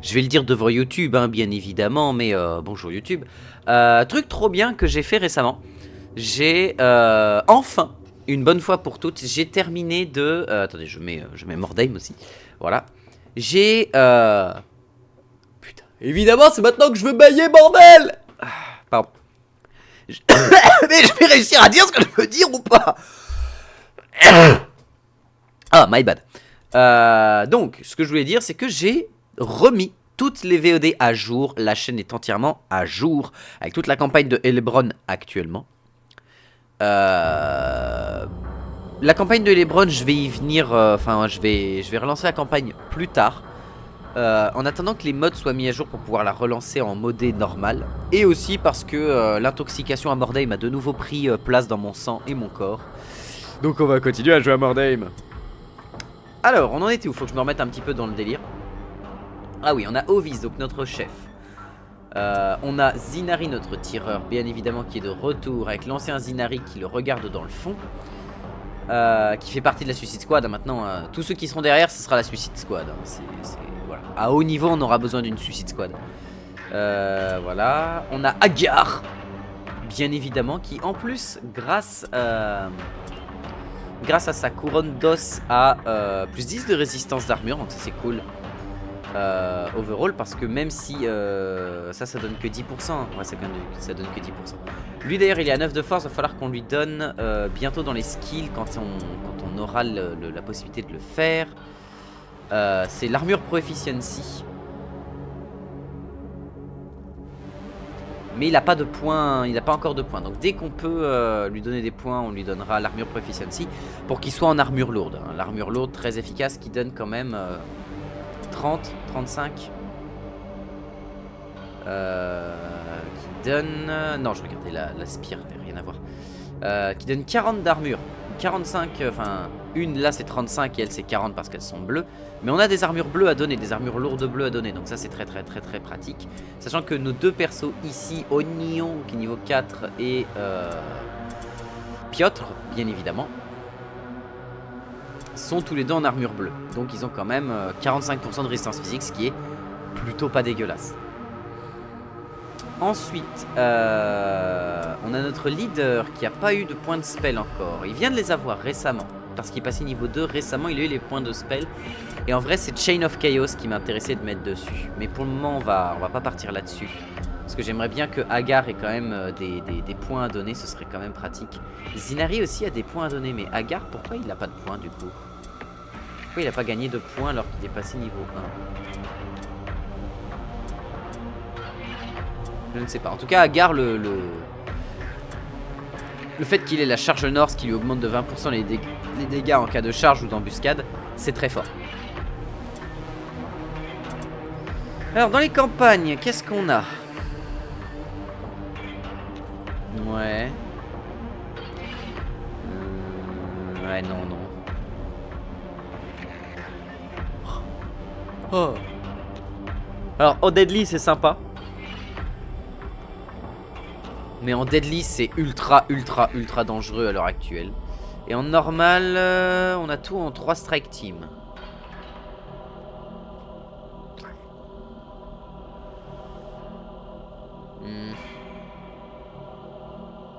Je vais le dire devant YouTube, hein, bien évidemment, mais bonjour YouTube. Truc trop bien que j'ai fait récemment. J'ai enfin, une bonne fois pour toutes, j'ai terminé de... attendez, je mets Mordheim aussi. Voilà. J'ai... putain, évidemment, c'est maintenant que je veux bailler, bordel. Pardon. Mais je vais réussir à dire ce que je veux dire ou pas? Ah, my bad. Donc, ce que je voulais dire, c'est que j'ai remis toutes les VOD à jour. La chaîne est entièrement à jour, avec toute la campagne de Helebron actuellement. La campagne de Helebron, je vais y venir. Enfin, je vais relancer la campagne plus tard. En attendant que les mods soient mis à jour pour pouvoir la relancer en modé normal. Et aussi parce que l'intoxication à Mordheim a de nouveau pris place dans mon sang et mon corps. Donc on va continuer à jouer à Mordheim. Alors, on en était où? Faut que je me remette un petit peu dans le délire. Ah oui, on a Ovis, donc notre chef. On a Zinari, notre tireur, bien évidemment, qui est de retour avec l'ancien Zinari qui le regarde dans le fond. Qui fait partie de la Suicide Squad. Maintenant, tous ceux qui seront derrière, ce sera la Suicide Squad. Voilà. À haut niveau, on aura besoin d'une Suicide Squad. Voilà. On a Agar, bien évidemment, qui en plus, grâce à sa couronne d'os, a plus 10 de résistance d'armure. Donc ça, c'est cool. Overall, parce que même si ça donne que 10%, ouais, ça donne que 10%. Lui d'ailleurs il est à 9 de force, il va falloir qu'on lui donne bientôt dans les skills quand on aura la possibilité de le faire. C'est l'armure proficiency. Mais il n'a pas de points, il n'a pas encore de points. Donc dès qu'on peut lui donner des points, on lui donnera l'armure proficiency pour qu'il soit en armure lourde. Hein. L'armure lourde très efficace qui donne quand même 30, 35. Qui donne... non, je regardais la spire, rien à voir. Qui donne 40 d'armure. 45, enfin, une là c'est 35 et elle c'est 40 parce qu'elles sont bleues. Mais on a des armures bleues à donner, des armures lourdes bleues à donner. Donc ça c'est très pratique. Sachant que nos deux persos ici, Oignon qui est niveau 4 et Piotr, bien évidemment, sont tous les deux en armure bleue. Donc ils ont quand même 45% de résistance physique, ce qui est plutôt pas dégueulasse. Ensuite, on a notre leader qui n'a pas eu de points de spell encore. Il vient de les avoir récemment, parce qu'il est passé niveau 2 récemment, il a eu les points de spell. Et en vrai, c'est Chain of Chaos qui m'intéressait de mettre dessus. Mais pour le moment, on va pas partir là-dessus. Parce que j'aimerais bien que Agar ait quand même des points à donner, ce serait quand même pratique. Zinari aussi a des points à donner, mais Agar, pourquoi il n'a pas de points du coup? Pourquoi il n'a pas gagné de points alors qu'il est passé niveau 1? Je ne sais pas. En tout cas, Agar, le fait qu'il ait la charge Norse qui lui augmente de 20% les dégâts en cas de charge ou d'embuscade, c'est très fort. Alors, dans les campagnes, qu'est-ce qu'on a? Ouais. Ouais, non. Oh. Alors, en Deadly, c'est sympa. Mais en Deadly, c'est ultra dangereux à l'heure actuelle. Et en normal, on a tout en 3 strike team.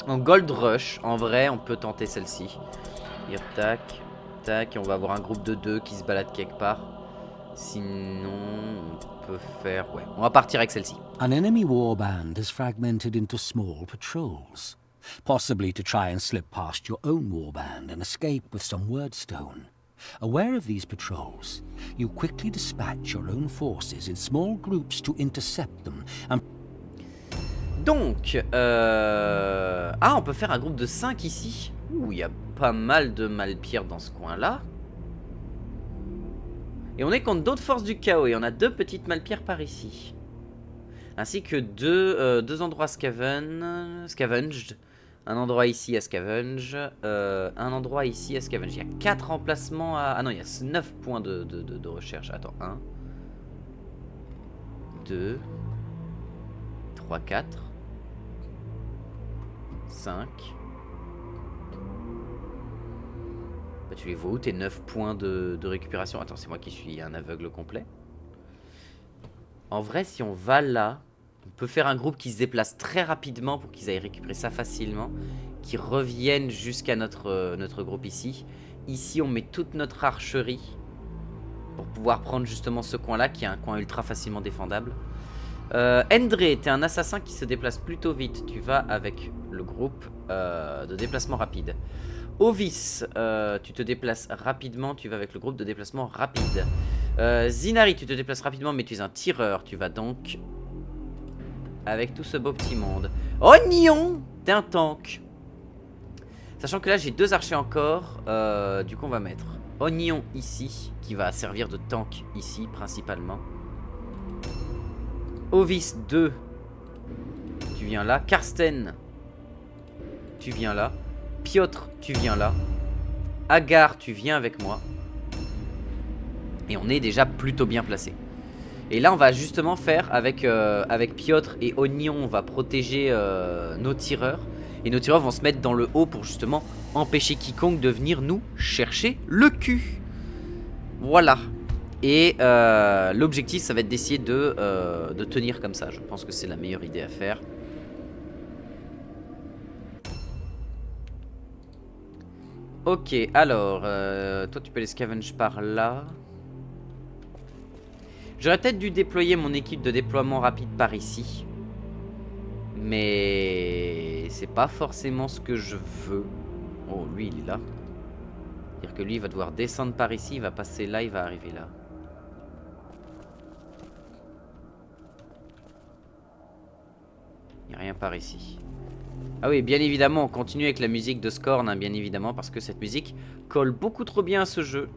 En Gold Rush, en vrai, on peut tenter celle-ci. Tac, tac, et on va avoir un groupe de 2 qui se balade quelque part. Sinon, on peut faire... Ouais, on va partir avec celle-ci. An enemy warband is fragmented into small patrols, possibly to try and slip past your own warband and escape with some wordstone. Aware of these patrols, you quickly dispatch your own forces in small groups to intercept them and... Donc, ah, on peut faire un groupe de 5 ici. Ouh, il y a pas mal de malpires dans ce coin-là. Et on est contre d'autres forces du chaos. Et on a 2 petites malpires par ici. Ainsi que 2 endroits scavenged. Un endroit ici à scavenge. Un endroit ici à scavenge. Il y a 4 emplacements à... Ah non, il y a 9 points de recherche. Attends, 1, 2, 3, 4, 5. Bah, tu les vois où tes 9 points de récupération? Attends, c'est moi qui suis un aveugle complet. En vrai, si on va là, on peut faire un groupe qui se déplace très rapidement pour qu'ils aillent récupérer ça facilement. Qui reviennent jusqu'à notre groupe ici. Ici, on met toute notre archerie pour pouvoir prendre justement ce coin-là, qui est un coin ultra facilement défendable. Endre, t'es un assassin qui se déplace plutôt vite. Tu vas avec le groupe de déplacement rapide. Ovis, tu te déplaces rapidement. Tu vas avec le groupe de déplacement rapide. Zinari, tu te déplaces rapidement, mais tu es un tireur. Tu vas donc avec tout ce beau petit monde. Oignon, t'es un tank. Sachant que là, j'ai 2 archers encore. Du coup, on va mettre Oignon ici, qui va servir de tank ici, principalement. Ovis 2, tu viens là. Karsten, tu viens là. Piotr, tu viens là. Agar, tu viens avec moi. Et on est déjà plutôt bien placé. Et là, on va justement faire avec Piotr et Oignon, on va protéger nos tireurs. Et nos tireurs vont se mettre dans le haut pour justement empêcher quiconque de venir nous chercher le cul. Voilà. Et l'objectif, ça va être d'essayer de tenir comme ça. Je pense que c'est la meilleure idée à faire. Ok, alors, toi tu peux les scavenge par là. J'aurais peut-être dû déployer mon équipe de déploiement rapide par ici. Mais c'est pas forcément ce que je veux. Oh, lui il est là. C'est-à-dire que lui il va devoir descendre par ici, il va passer là, il va arriver là. Il n'y a rien par ici. Ah oui, bien évidemment, on continue avec la musique de Scorn, hein, bien évidemment, parce que cette musique colle beaucoup trop bien à ce jeu.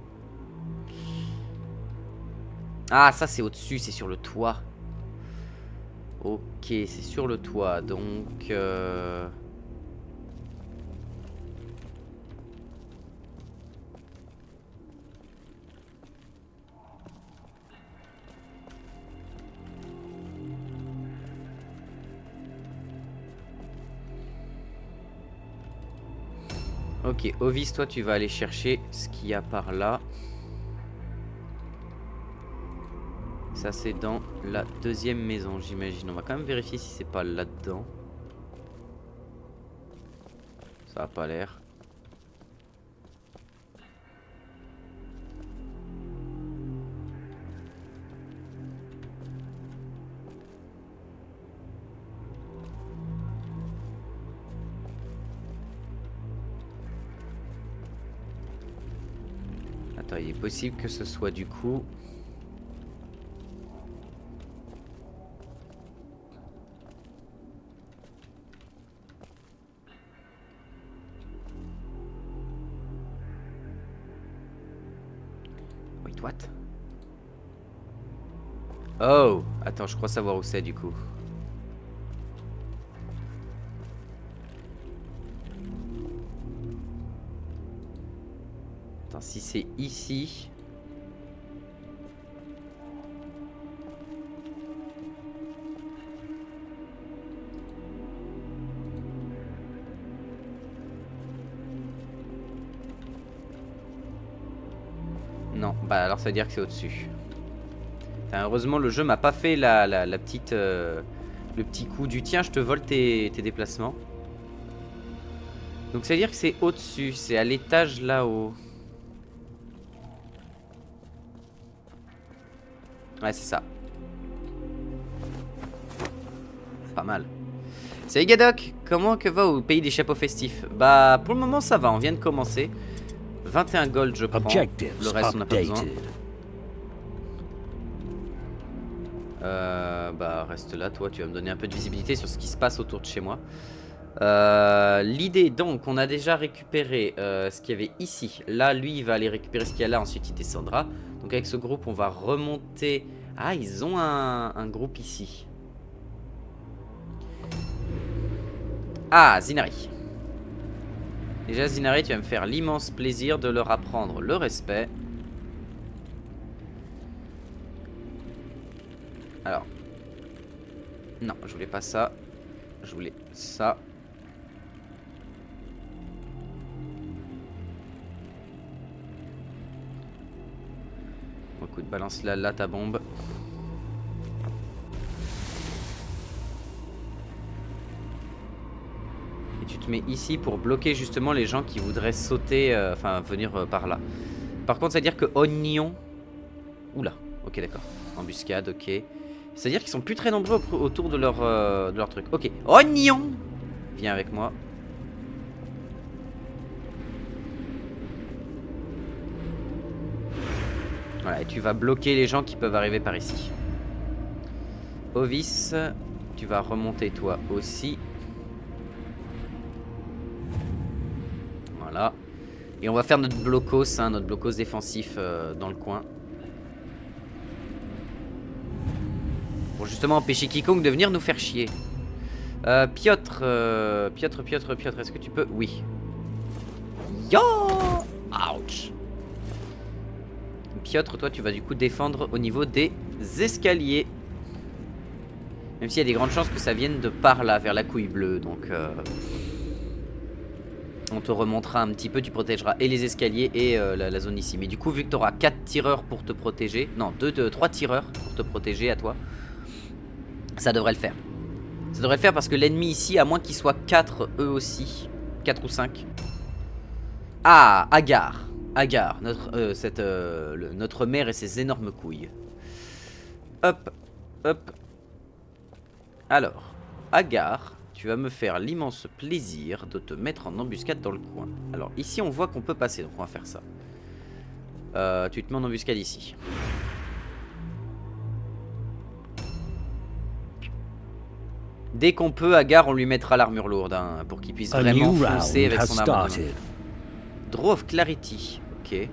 Ah, ça c'est au-dessus, c'est sur le toit. Ok, c'est sur le toit, donc... Ok, Ovis, toi tu vas aller chercher ce qu'il y a par là. Ça c'est dans la 2e maison, j'imagine. On va quand même vérifier si c'est pas là-dedans. Ça a pas l'air. Attends, il est possible que ce soit du coup... Wait, what? Oh, attends, je crois savoir où c'est du coup. Attends, si c'est ici... Non, bah alors ça veut dire que c'est au-dessus. Heureusement, le jeu m'a pas fait la petite, le petit coup du tiens, je te vole tes déplacements. Donc ça veut dire que c'est au-dessus, c'est à l'étage là-haut. Ouais, c'est ça. Pas mal. Salut Gadok, comment que va au pays des chapeaux festifs? Bah pour le moment ça va, on vient de commencer. 21 gold je prends, le reste on n'a pas besoin. Bah reste là, toi tu vas me donner un peu de visibilité sur ce qui se passe autour de chez moi. L'idée donc, on a déjà récupéré ce qu'il y avait ici. Là lui il va aller récupérer ce qu'il y a là, ensuite il descendra. Donc avec ce groupe on va remonter. Ah, ils ont un groupe ici. Ah, Zinari. Déjà Zinari, tu vas me faire l'immense plaisir de leur apprendre le respect. Alors. Non, je voulais pas ça. Je voulais ça. Bon, écoute, balance là ta bombe. tu te mets ici pour bloquer justement les gens qui voudraient sauter, enfin venir par là. Par contre, c'est-à-dire que oignon... Oula, ok d'accord. Embuscade, ok. C'est-à-dire qu'ils sont plus très nombreux autour de leur truc. Ok, oignon. Viens avec moi. Voilà, et tu vas bloquer les gens qui peuvent arriver par ici. Ovis, tu vas remonter toi aussi. Voilà. Et on va faire notre blocos, hein, notre blocos défensif dans le coin. Pour justement empêcher quiconque de venir nous faire chier. Piotr, est-ce que tu peux? Oui. Yo! Ouch! Piotr, toi, tu vas du coup défendre au niveau des escaliers. Même s'il y a des grandes chances que ça vienne de par là, vers la couille bleue. Donc, on te remontera un petit peu. Tu protégeras et les escaliers et la zone ici. Mais du coup, vu que tu auras 4 tireurs pour te protéger. Non, 3 tireurs pour te protéger à toi. Ça devrait le faire. Ça devrait le faire parce que l'ennemi ici, à moins qu'ils soient 4 eux aussi. 4 ou 5. Ah, Agar. Agar, notre mère et ses énormes couilles. Hop, hop. Alors, Agar, tu vas me faire l'immense plaisir de te mettre en embuscade dans le coin. Alors, ici, on voit qu'on peut passer, donc on va faire ça. Tu te mets en embuscade ici. Dès qu'on peut, Agar, on lui mettra l'armure lourde, hein, pour qu'il puisse vraiment foncer avec son armure. Draw of Clarity. Ok.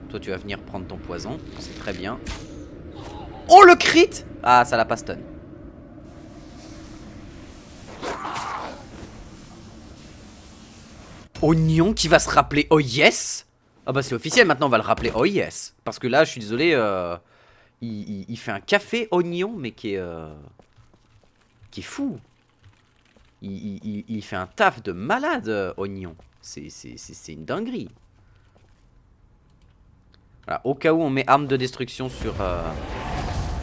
Toi, tu vas venir prendre ton poison. C'est très bien. Oh, le crit! Ah, ça l'a pas stun. Oignon qui va se rappeler oh yes. Ah bah c'est officiel, maintenant on va le rappeler oh yes. Parce que là, je suis désolé, il fait un café oignon, mais qui est fou. Il fait un taf de malade, oignon. C'est une dinguerie. Voilà, au cas où on met arme de destruction sur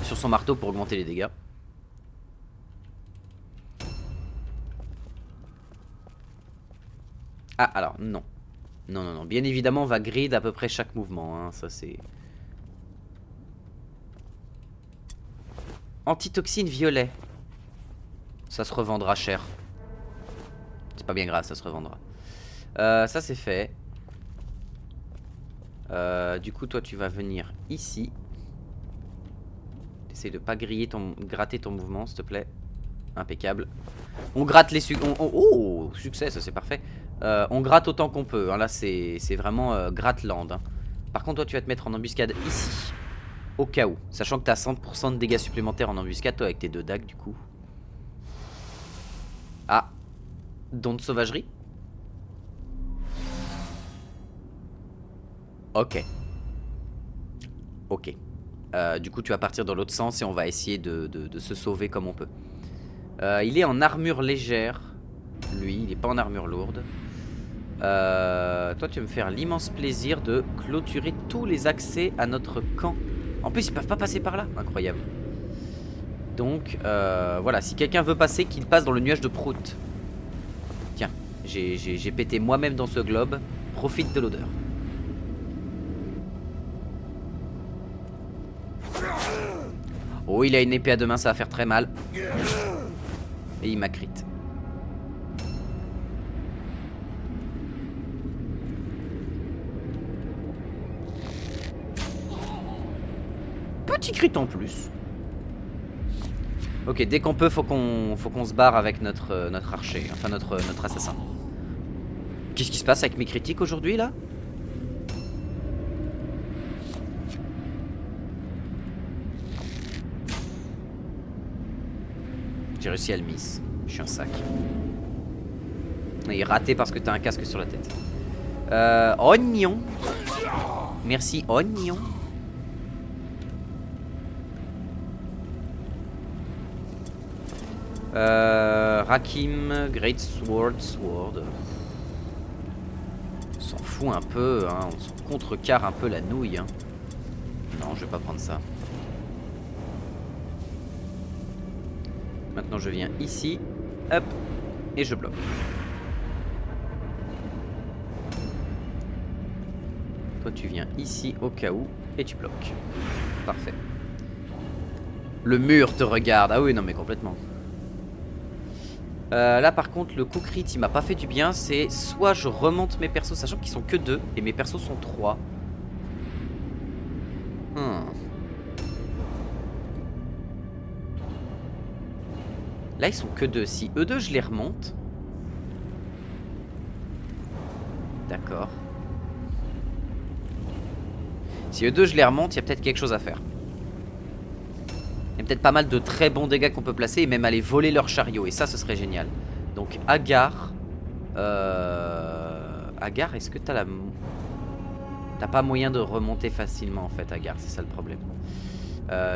son marteau pour augmenter les dégâts. Ah alors non. Non. Bien évidemment on va grid à peu près chaque mouvement, hein. Ça c'est... Antitoxine violet. Ça se revendra cher. C'est pas bien grave, ça se revendra. Ça c'est fait. Du coup toi tu vas venir ici. Essaye de pas gratter ton mouvement s'il te plaît. Impeccable. On gratte les oh succès, ça c'est parfait. On gratte autant qu'on peut, hein. Là c'est vraiment gratte-land, hein. Par contre toi tu vas te mettre en embuscade ici. Au cas où. Sachant que tu as 100% de dégâts supplémentaires en embuscade toi avec tes 2 dagues du coup. Ah. Don de sauvagerie. Ok. Ok. Du coup tu vas partir dans l'autre sens et on va essayer de se sauver comme on peut. Il est en armure légère. Lui, il est pas en armure lourde. Toi tu vas me faire l'immense plaisir de clôturer tous les accès à notre camp. En plus ils peuvent pas passer par là. Incroyable. Donc voilà, si quelqu'un veut passer, qu'il passe dans le nuage de prout. Tiens, j'ai pété moi-même dans ce globe. Profite de l'odeur. Oh, il a une épée à 2 mains, ça va faire très mal. Et il m'a crit. Petit crit en plus. Ok, dès qu'on peut, faut qu'on se barre avec notre archer, enfin notre assassin. Qu'est-ce qui se passe avec mes critiques aujourd'hui là? J'ai réussi à le miss. Je suis un sac. Il est raté parce que t'as un casque sur la tête. Oignon. Merci, oignon. Rakim, Great Sword. On s'en fout un peu, hein. On s'en contrecarre un peu la nouille, hein. Non, je vais pas prendre ça. Maintenant je viens ici. Hop. Et je bloque. Toi tu viens ici au cas où et tu bloques. Parfait. Le mur te regarde. Ah oui, non mais complètement. Là par contre le coup crit il m'a pas fait du bien. C'est soit je remonte mes persos, sachant qu'ils sont que 2 et mes persos sont 3. Là ils sont que 2. Si eux 2 je les remonte. D'accord. Si eux 2 je les remonte, il y a peut-être quelque chose à faire. Il y a peut-être pas mal de très bons dégâts qu'on peut placer et même aller voler leur chariot. Et ça, ce serait génial. Donc, Agar. Agar, est-ce que t'as la... T'as pas moyen de remonter facilement, en fait, Agar. C'est ça le problème.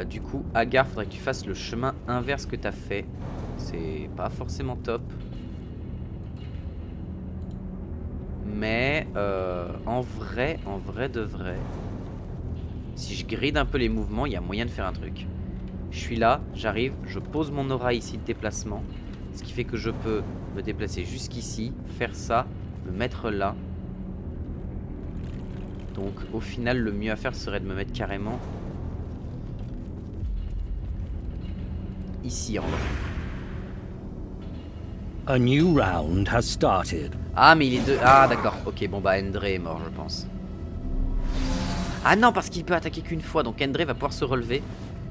Du coup, Agar, faudrait que tu fasses le chemin inverse que t'as fait. C'est pas forcément top. Mais, en vrai de vrai... Si je gride un peu les mouvements, il y a moyen de faire un truc. Je suis là, j'arrive, je pose mon aura ici de déplacement. Ce qui fait que je peux me déplacer jusqu'ici, faire ça, me mettre là. Donc au final, le mieux à faire serait de me mettre carrément ici en vrai. A new round has started. Ah mais il est de... Ah d'accord, ok, bon bah Endre est mort je pense. Ah non, parce qu'il peut attaquer qu'une fois, donc Endre va pouvoir se relever.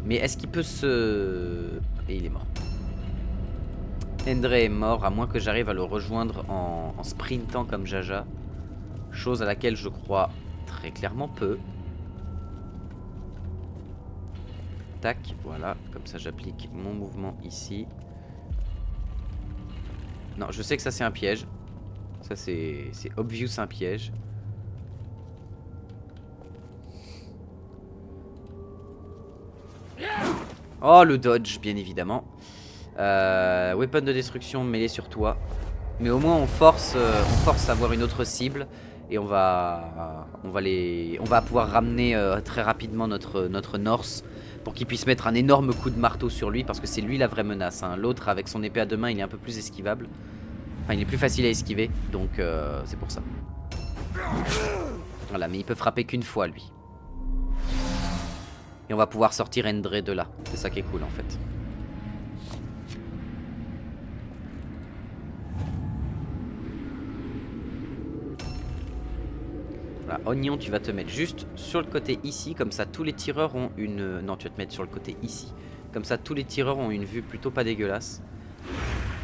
Mais est-ce qu'il peut se... Et il est mort. Endre est mort, à moins que j'arrive à le rejoindre en sprintant comme Jaja. Chose à laquelle je crois très clairement peu. Tac, voilà, comme ça j'applique mon mouvement ici. Non, je sais que ça c'est un piège. Ça c'est obvious un piège. Oh le dodge bien évidemment. Weapon de destruction mêlé sur toi. Mais au moins on force à avoir une autre cible. Et on va pouvoir ramener très rapidement notre Norse. Pour qu'il puisse mettre un énorme coup de marteau sur lui. Parce que c'est lui la vraie menace hein. L'autre avec son épée à deux mains il est un peu plus esquivable. Enfin il est plus facile à esquiver. Donc c'est pour ça. Voilà mais il peut frapper qu'une fois lui. Et on va pouvoir sortir Endre de là. C'est ça qui est cool en fait. Voilà, Oignon, tu vas te mettre juste sur le côté ici. Comme ça, tous les tireurs ont une... Non, tu vas te mettre sur le côté ici. Comme ça, tous les tireurs ont une vue plutôt pas dégueulasse.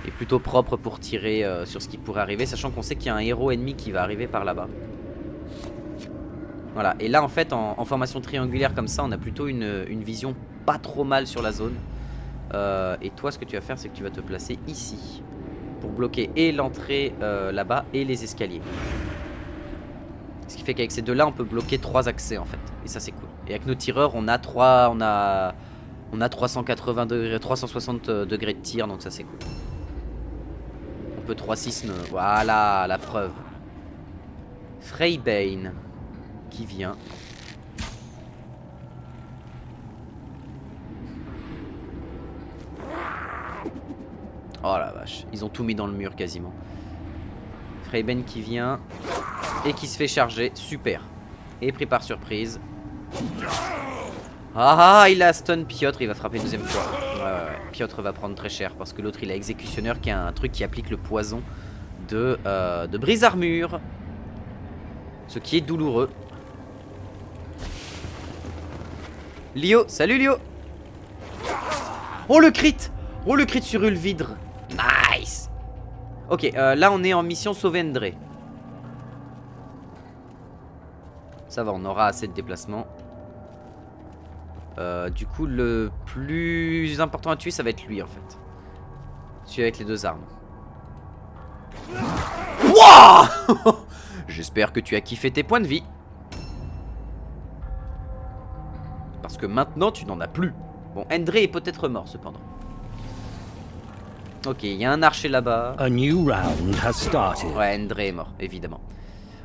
Et plutôt propre pour tirer sur ce qui pourrait arriver. Sachant qu'on sait qu'il y a un héros ennemi qui va arriver par là-bas. Voilà, et là en fait en formation triangulaire comme ça on a plutôt une vision pas trop mal sur la zone. Et toi ce que tu vas faire c'est que tu vas te placer ici. Pour bloquer et l'entrée là-bas et les escaliers. Ce qui fait qu'avec ces deux là on peut bloquer 3 accès en fait. Et ça c'est cool. Et avec nos tireurs on a 380 degrés, 360 degrés de tir donc ça c'est cool. On peut 3-6, voilà la preuve. Freybane qui vient. Oh la vache, ils ont tout mis dans le mur quasiment. Freybane qui vient et qui se fait charger, super. Et pris par surprise. Ah il a stun Piotr, il va frapper une deuxième fois. Ouais. Piotr va prendre très cher parce que l'autre il a exécutionneur qui a un truc qui applique le poison de brise armure. Ce qui est douloureux. Lio, salut Lio. Oh le crit. Oh le crit sur Ulvidre. Nice. Ok, là on est en mission sauver Endre. Ça va, on aura assez de déplacement. Du coup le plus important à tuer ça va être lui en fait. Celui avec les 2 armes. Wouah. J'espère que tu as kiffé tes points de vie. Parce que maintenant tu n'en as plus. Bon, Endre est peut-être mort cependant. Ok, il y a un archer là-bas. A new round has started. Ouais, Endre est mort, évidemment.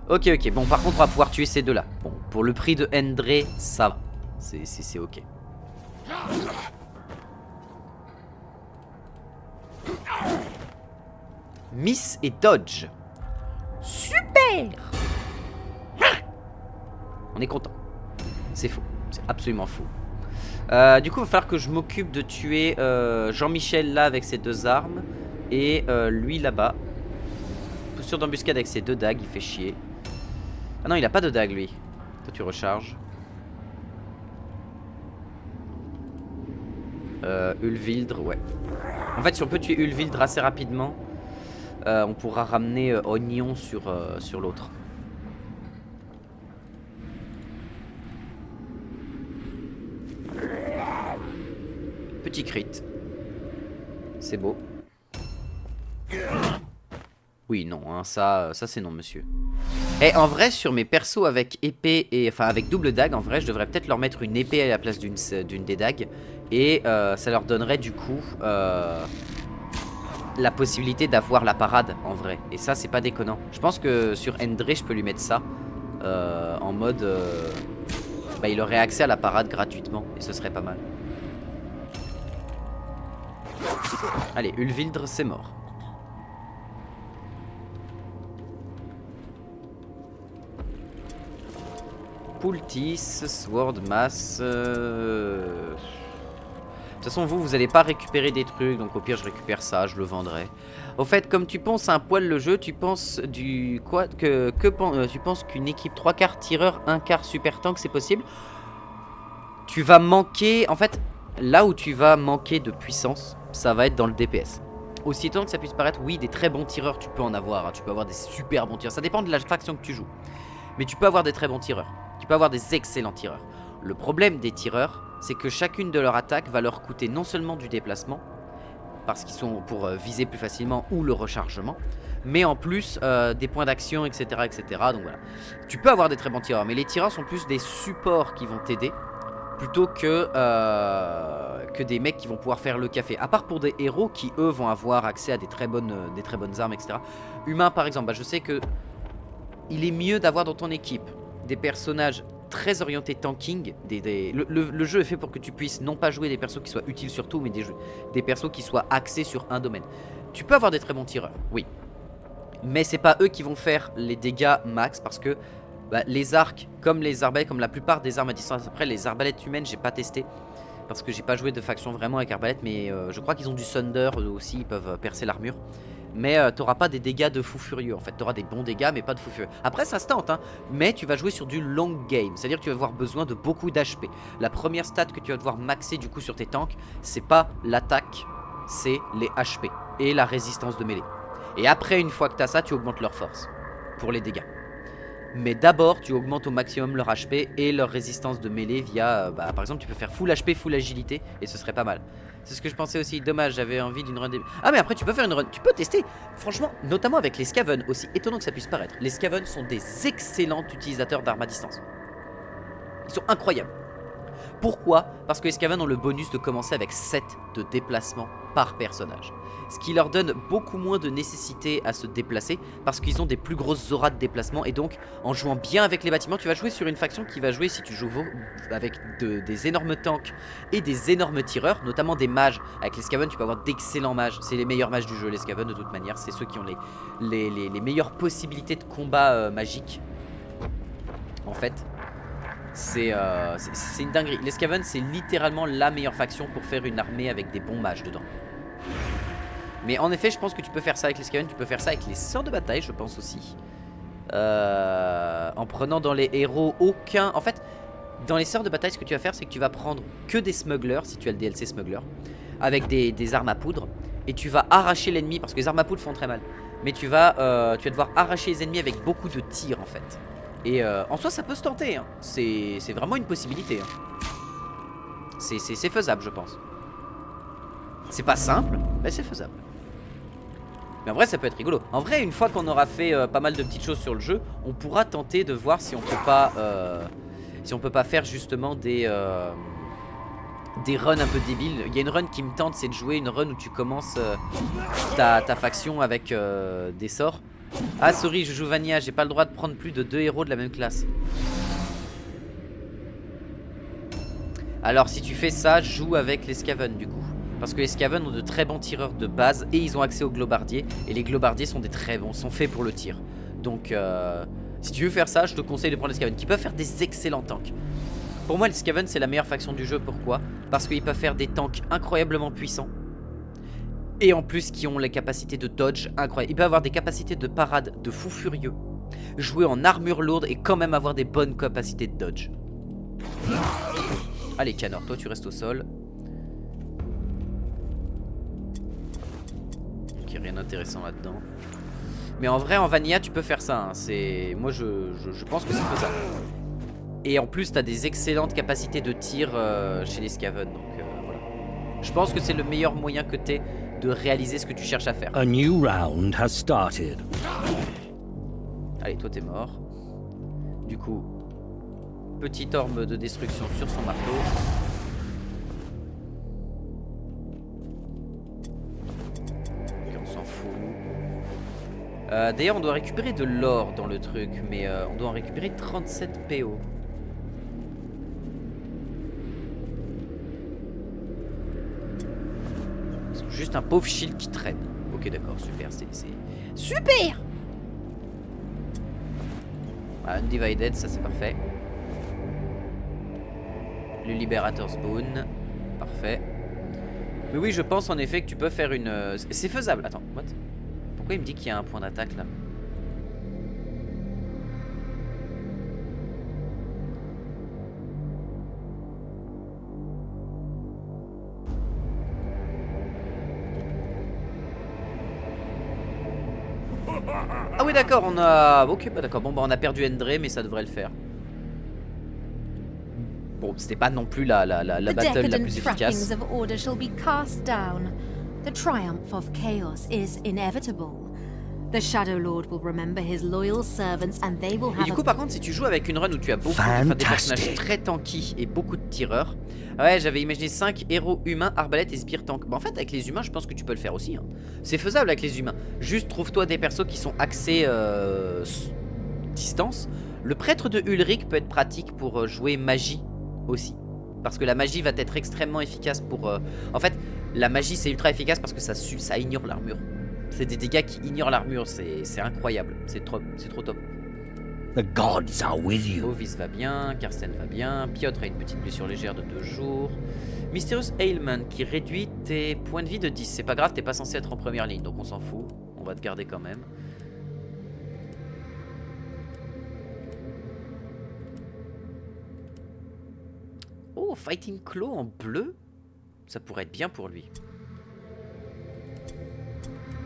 Ok, bon, par contre, on va pouvoir tuer ces deux-là. Bon, pour le prix de Endre, ça va. C'est ok. Miss et Dodge. Super. est content. C'est faux, c'est absolument faux. Du coup, il va falloir que je m'occupe de tuer Jean-Michel là avec ses 2 armes. Et lui là-bas. Posture d'embuscade avec ses 2 dagues, il fait chier. Ah non, il a pas de dague lui. Toi tu recharges. Ulvildre, ouais. En fait, si on peut tuer Ulvildre assez rapidement, on pourra ramener Oignon sur l'autre. Petit crit. C'est beau. Oui, non, hein, ça c'est non, monsieur. Et en vrai, sur mes persos avec épée et enfin avec double dague, en vrai, je devrais peut-être leur mettre une épée à la place d'une des dagues. Et ça leur donnerait du coup la possibilité d'avoir la parade en vrai. Et ça, c'est pas déconnant. Je pense que sur Endre, je peux lui mettre ça en mode. Bah, il aurait accès à la parade gratuitement. Et ce serait pas mal. Allez, Ulvildre, c'est mort. Poultice, Sword, Mass. De toute façon, vous allez pas récupérer des trucs. Donc au pire, je récupère ça, je le vendrai. Au fait, comme tu penses un poil le jeu, tu penses du quoi tu penses qu'une équipe 3/4 tireur, 1/4 super tank, c'est possible? Tu vas manquer. En fait, là où tu vas manquer de puissance, ça va être dans le DPS. Aussi étonnant que ça puisse paraître, oui, des très bons tireurs, tu peux en avoir. Hein, tu peux avoir des super bons tireurs. Ça dépend de la faction que tu joues. Mais tu peux avoir des très bons tireurs. Tu peux avoir des excellents tireurs. Le problème des tireurs, c'est que chacune de leurs attaques va leur coûter non seulement du déplacement, parce qu'ils sont pour viser plus facilement, ou le rechargement, mais en plus des points d'action, etc., etc. Donc voilà. Tu peux avoir des très bons tireurs, mais les tireurs sont plus des supports qui vont t'aider, plutôt que des mecs qui vont pouvoir faire le café. À part pour des héros qui, eux, vont avoir accès à des très bonnes armes, etc. Humain, par exemple, bah, je sais que il est mieux d'avoir dans ton équipe des personnages très orientés tanking. Le jeu est fait pour que tu puisses non pas jouer des persos qui soient utiles sur tout, mais des persos qui soient axés sur un domaine. Tu peux avoir des très bons tireurs, oui. Mais c'est pas eux qui vont faire les dégâts max, parce que bah, les arcs, comme les arbalètes, comme la plupart des armes à distance. Après, les arbalètes humaines, j'ai pas testé, parce que j'ai pas joué de faction vraiment avec arbalète. Mais je crois qu'ils ont du Thunder aussi, ils peuvent percer l'armure. Mais t'auras pas des dégâts de fou furieux. En fait, t'auras des bons dégâts, mais pas de fou furieux. Après, ça se tente, hein. Mais tu vas jouer sur du long game. C'est-à-dire que tu vas avoir besoin de beaucoup d'HP. La première stat que tu vas devoir maxer du coup sur tes tanks, c'est pas l'attaque, c'est les HP et la résistance de mêlée. Et après, une fois que t'as ça, tu augmentes leur force pour les dégâts. Mais d'abord, tu augmentes au maximum leur HP et leur résistance de mêlée via, par exemple, tu peux faire full HP, full agilité, et ce serait pas mal. C'est ce que je pensais aussi. Dommage, j'avais envie d'une run. Ah, mais après, tu peux faire une run. Tu peux tester. Franchement, notamment avec les Skaven, aussi étonnant que ça puisse paraître. Les Skaven sont des excellents utilisateurs d'armes à distance. Ils sont incroyables. Pourquoi? Parce que les Skaven ont le bonus de commencer avec 7 de déplacement par personnage. Ce qui leur donne beaucoup moins de nécessité à se déplacer, parce qu'ils ont des plus grosses auras de déplacement. Et donc, en jouant bien avec les bâtiments, tu vas jouer sur une faction qui va jouer, si tu joues avec des énormes tanks et des énormes tireurs, notamment des mages. Avec les Skaven, tu peux avoir d'excellents mages. C'est les meilleurs mages du jeu, les Skaven, de toute manière. C'est ceux qui ont les meilleures possibilités de combat magique. En fait, c'est une dinguerie. Les Skaven, c'est littéralement la meilleure faction pour faire une armée avec des bons mages dedans. Mais en effet, je pense que tu peux faire ça avec les Skaven. Tu peux faire ça avec les sœurs de bataille, je pense aussi. En prenant dans les héros aucun... En fait, dans les sœurs de bataille, ce que tu vas faire, c'est que tu vas prendre que des smugglers, si tu as le DLC smuggler, avec des armes à poudre. Et tu vas arracher l'ennemi, parce que les armes à poudre font très mal. Mais tu vas devoir arracher les ennemis avec beaucoup de tirs, en fait. Et en soi, ça peut se tenter, hein. C'est vraiment une possibilité, hein. C'est faisable, je pense. C'est pas simple, mais c'est faisable. Mais en vrai, ça peut être rigolo. En vrai, une fois qu'on aura fait pas mal de petites choses sur le jeu, on pourra tenter de voir si on peut pas faire justement des runs un peu débiles. Il y a une run qui me tente, c'est de jouer une run où tu commences ta faction avec des sorts. Ah, sorry, je joue Vanilla, j'ai pas le droit de prendre plus de 2 héros de la même classe. Alors, si tu fais ça, joue avec les Skaven du coup. Parce que les Skaven ont de très bons tireurs de base et ils ont accès aux globardiers. Et les globardiers sont sont faits pour le tir. Donc Si tu veux faire ça, je te conseille de prendre les Skaven, qui peuvent faire des excellents tanks. Pour moi, les Skaven, c'est la meilleure faction du jeu. Pourquoi? Parce qu'ils peuvent faire des tanks incroyablement puissants. Et en plus, qui ont les capacités de dodge incroyables. Ils peuvent avoir des capacités de parade de fou furieux. Jouer en armure lourde et quand même avoir des bonnes capacités de dodge. Allez, Canor, toi tu restes au sol. Ok, rien d'intéressant là-dedans. Mais en vrai, en Vanilla, tu peux faire ça. Hein. Moi, je pense que c'est faisable. Et en plus, t'as des excellentes capacités de tir chez les Skaven. Donc voilà. Je pense que c'est le meilleur moyen que t'aies de réaliser ce que tu cherches à faire. A new round has started. Allez, toi t'es mort. Du coup, petite orbe de destruction sur son marteau. Ok, on s'en fout. D'ailleurs, on doit récupérer de l'or dans le truc, mais on doit en récupérer 37 PO. Juste un pauvre shield qui traîne. Ok, d'accord, super, c'est super. Ah, Undivided, ça c'est parfait. Le Liberator's Bone, parfait. Mais oui, je pense en effet que tu peux faire une... C'est faisable, attends, what? Pourquoi il me dit qu'il y a un point d'attaque là? Ah oui d'accord, on a... Ok, bah d'accord, bon bah on a perdu Endre, mais ça devrait le faire. Bon, c'était pas non plus la battle la plus efficace. The triumph of chaos is inevitable. The Shadow Lord will remember his loyal servants and they will have. Et du coup, par contre, si tu joues avec une run où tu as beaucoup des personnages très tanky et beaucoup de tireurs, ouais, j'avais imaginé 5 héros humains, arbalète et spear tank. Bah en fait, avec les humains, je pense que tu peux le faire aussi. Hein. C'est faisable avec les humains. Juste trouve-toi des persos qui sont axés distance. Le prêtre de Ulrich peut être pratique pour jouer magie aussi. Parce que la magie va être extrêmement efficace pour... En fait, la magie c'est ultra efficace parce que ça ignore l'armure. C'est des dégâts qui ignorent l'armure, c'est incroyable. C'est trop top. The gods are with you. Ovis va bien, Karsten va bien, Piotr a une petite blessure légère de 2 jours. Mysterious Ailment qui réduit tes points de vie de 10. C'est pas grave, t'es pas censé être en première ligne, donc on s'en fout. On va te garder quand même. Oh, Fighting Claw en bleu. Ça pourrait être bien pour lui.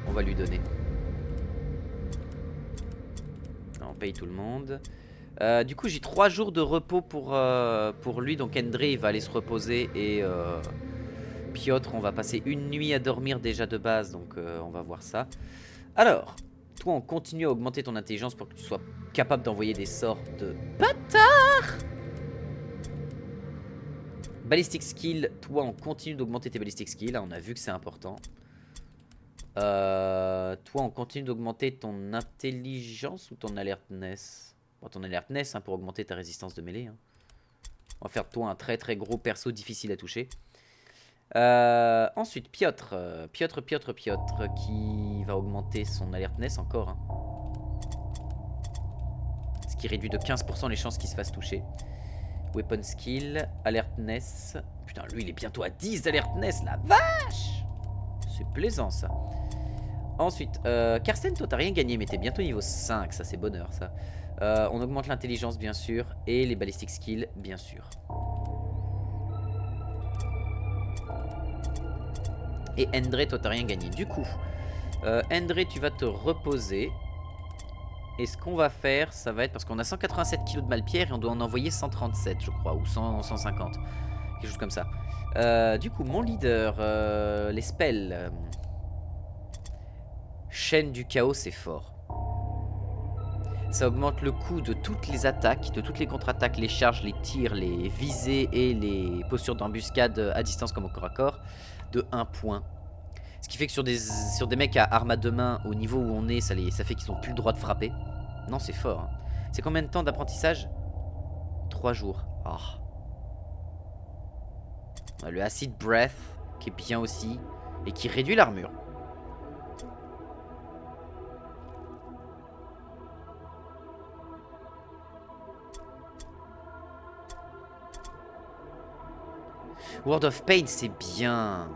On va lui donner. On paye tout le monde. Du coup j'ai 3 jours de repos pour lui. Donc Endre il va aller se reposer. Et Piotr on va passer une nuit à dormir déjà de base. Donc on va voir ça. Alors toi on continue à augmenter ton intelligence pour que tu sois capable d'envoyer des sorts de bâtard. Ballistic skill, toi on continue d'augmenter tes ballistic skills. On a vu que c'est important. Toi on continue d'augmenter ton intelligence ou ton alertness. Bon, ton alertness hein, pour augmenter ta résistance de mêlée hein. On va faire de toi un très très gros perso difficile à toucher. Ensuite Piotr qui va augmenter son alertness encore hein. Ce qui réduit de 15% les chances qu'il se fasse toucher. Weapon skill, alertness. Putain lui il est bientôt à 10 d'alertness, la vache. C'est plaisant ça. Ensuite, Karsten, toi t'as rien gagné, mais t'es bientôt niveau 5, ça c'est bonheur ça. On augmente l'intelligence bien sûr, et les ballistic skills bien sûr. Et Endre, toi t'as rien gagné. Du coup, Endre, tu vas te reposer. Et ce qu'on va faire, ça va être, parce qu'on a 187 kg de malpierre et on doit en envoyer 137 je crois, ou 150. Quelque chose comme ça. Du coup, mon leader, les spells... Chaîne du chaos, c'est fort. Ça augmente le coût de toutes les attaques, de toutes les contre-attaques, les charges, les tirs, les visées et les postures d'embuscade à distance comme au corps à corps de 1 point. Ce qui fait que sur des mecs à arme à 2 mains, au niveau où on est, ça fait qu'ils n'ont plus le droit de frapper. Non, c'est fort. Hein. C'est combien de temps d'apprentissage? 3 jours. Oh. On a le Acid Breath qui est bien aussi et qui réduit l'armure. World of Pain, c'est bien.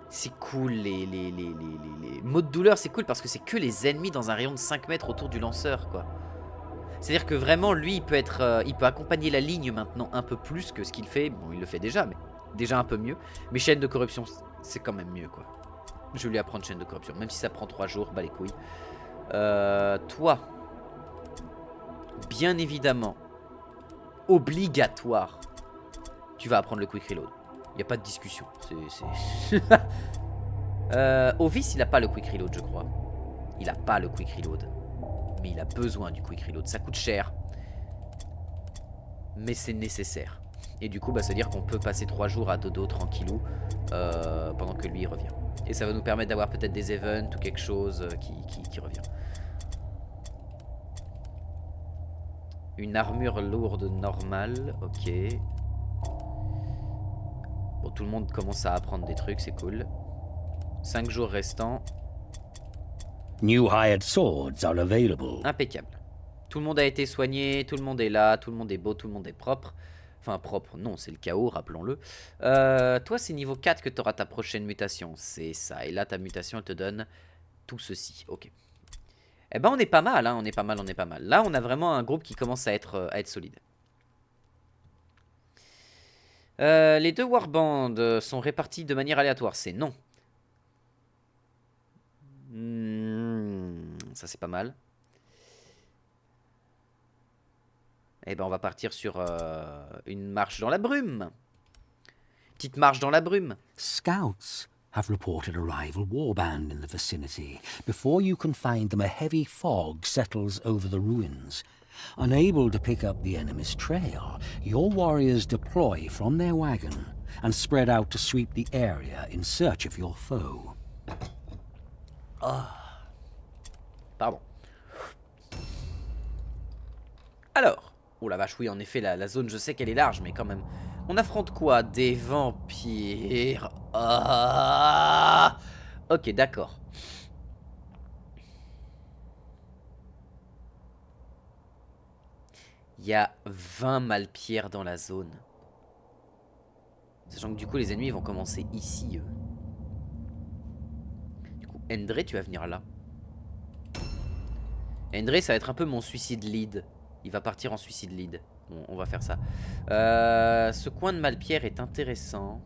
C'est cool, les mots de douleur, c'est cool parce que c'est que les ennemis dans un rayon de 5 mètres autour du lanceur, quoi. C'est-à-dire que vraiment, lui, il peut accompagner la ligne maintenant un peu plus que ce qu'il fait. Bon, il le fait déjà, mais déjà un peu mieux. Mais chaîne de corruption, c'est quand même mieux, quoi. Je vais lui apprendre chaîne de corruption, même si ça prend 3 jours, bah les couilles. Toi, bien évidemment, obligatoire, tu vas apprendre le quick reload. Il n'y a pas de discussion. Ovis, il a pas le quick reload, je crois. Il a pas le quick reload. Mais il a besoin du quick reload. Ça coûte cher. Mais c'est nécessaire. Et du coup, bah, ça veut dire qu'on peut passer 3 jours à dodo tranquillou pendant que lui il revient. Et ça va nous permettre d'avoir peut-être des events ou quelque chose qui revient. Une armure lourde normale. Ok. Bon, tout le monde commence à apprendre des trucs, c'est cool. 5 jours restants. New hired swords are available. Impeccable. Tout le monde a été soigné, tout le monde est là, tout le monde est beau, tout le monde est propre. Enfin, propre, non, c'est le chaos, rappelons-le. Toi, c'est niveau 4 que tu auras ta prochaine mutation. C'est ça. Et là, ta mutation, elle te donne tout ceci. Ok. Eh ben, on est pas mal, hein. On est pas mal, on est pas mal. Là, on a vraiment un groupe qui commence à être solide. Les 2 warbands sont répartis de manière aléatoire. C'est non. Ça, c'est pas mal. Eh ben, on va partir sur une marche dans la brume. Petite marche dans la brume. Scouts have reported a rival warband in the vicinity. Before you can find them, a heavy fog settles over the ruins. Unable to pick up the enemy's trail, your warriors deploy from their wagon and spread out to sweep the area in search of your foe. Pardon. Alors, oh la vache, oui, en effet, la zone, je sais qu'elle est large, mais quand même. On affronte quoi? Des vampires. Ah, ok, d'accord. Il y a 20 malpierres dans la zone. Sachant que du coup, les ennemis vont commencer ici, eux. Du coup, Endre, tu vas venir là. Endre, ça va être un peu mon suicide lead. Il va partir en suicide lead. On va faire ça. Ce coin de malpierre est intéressant.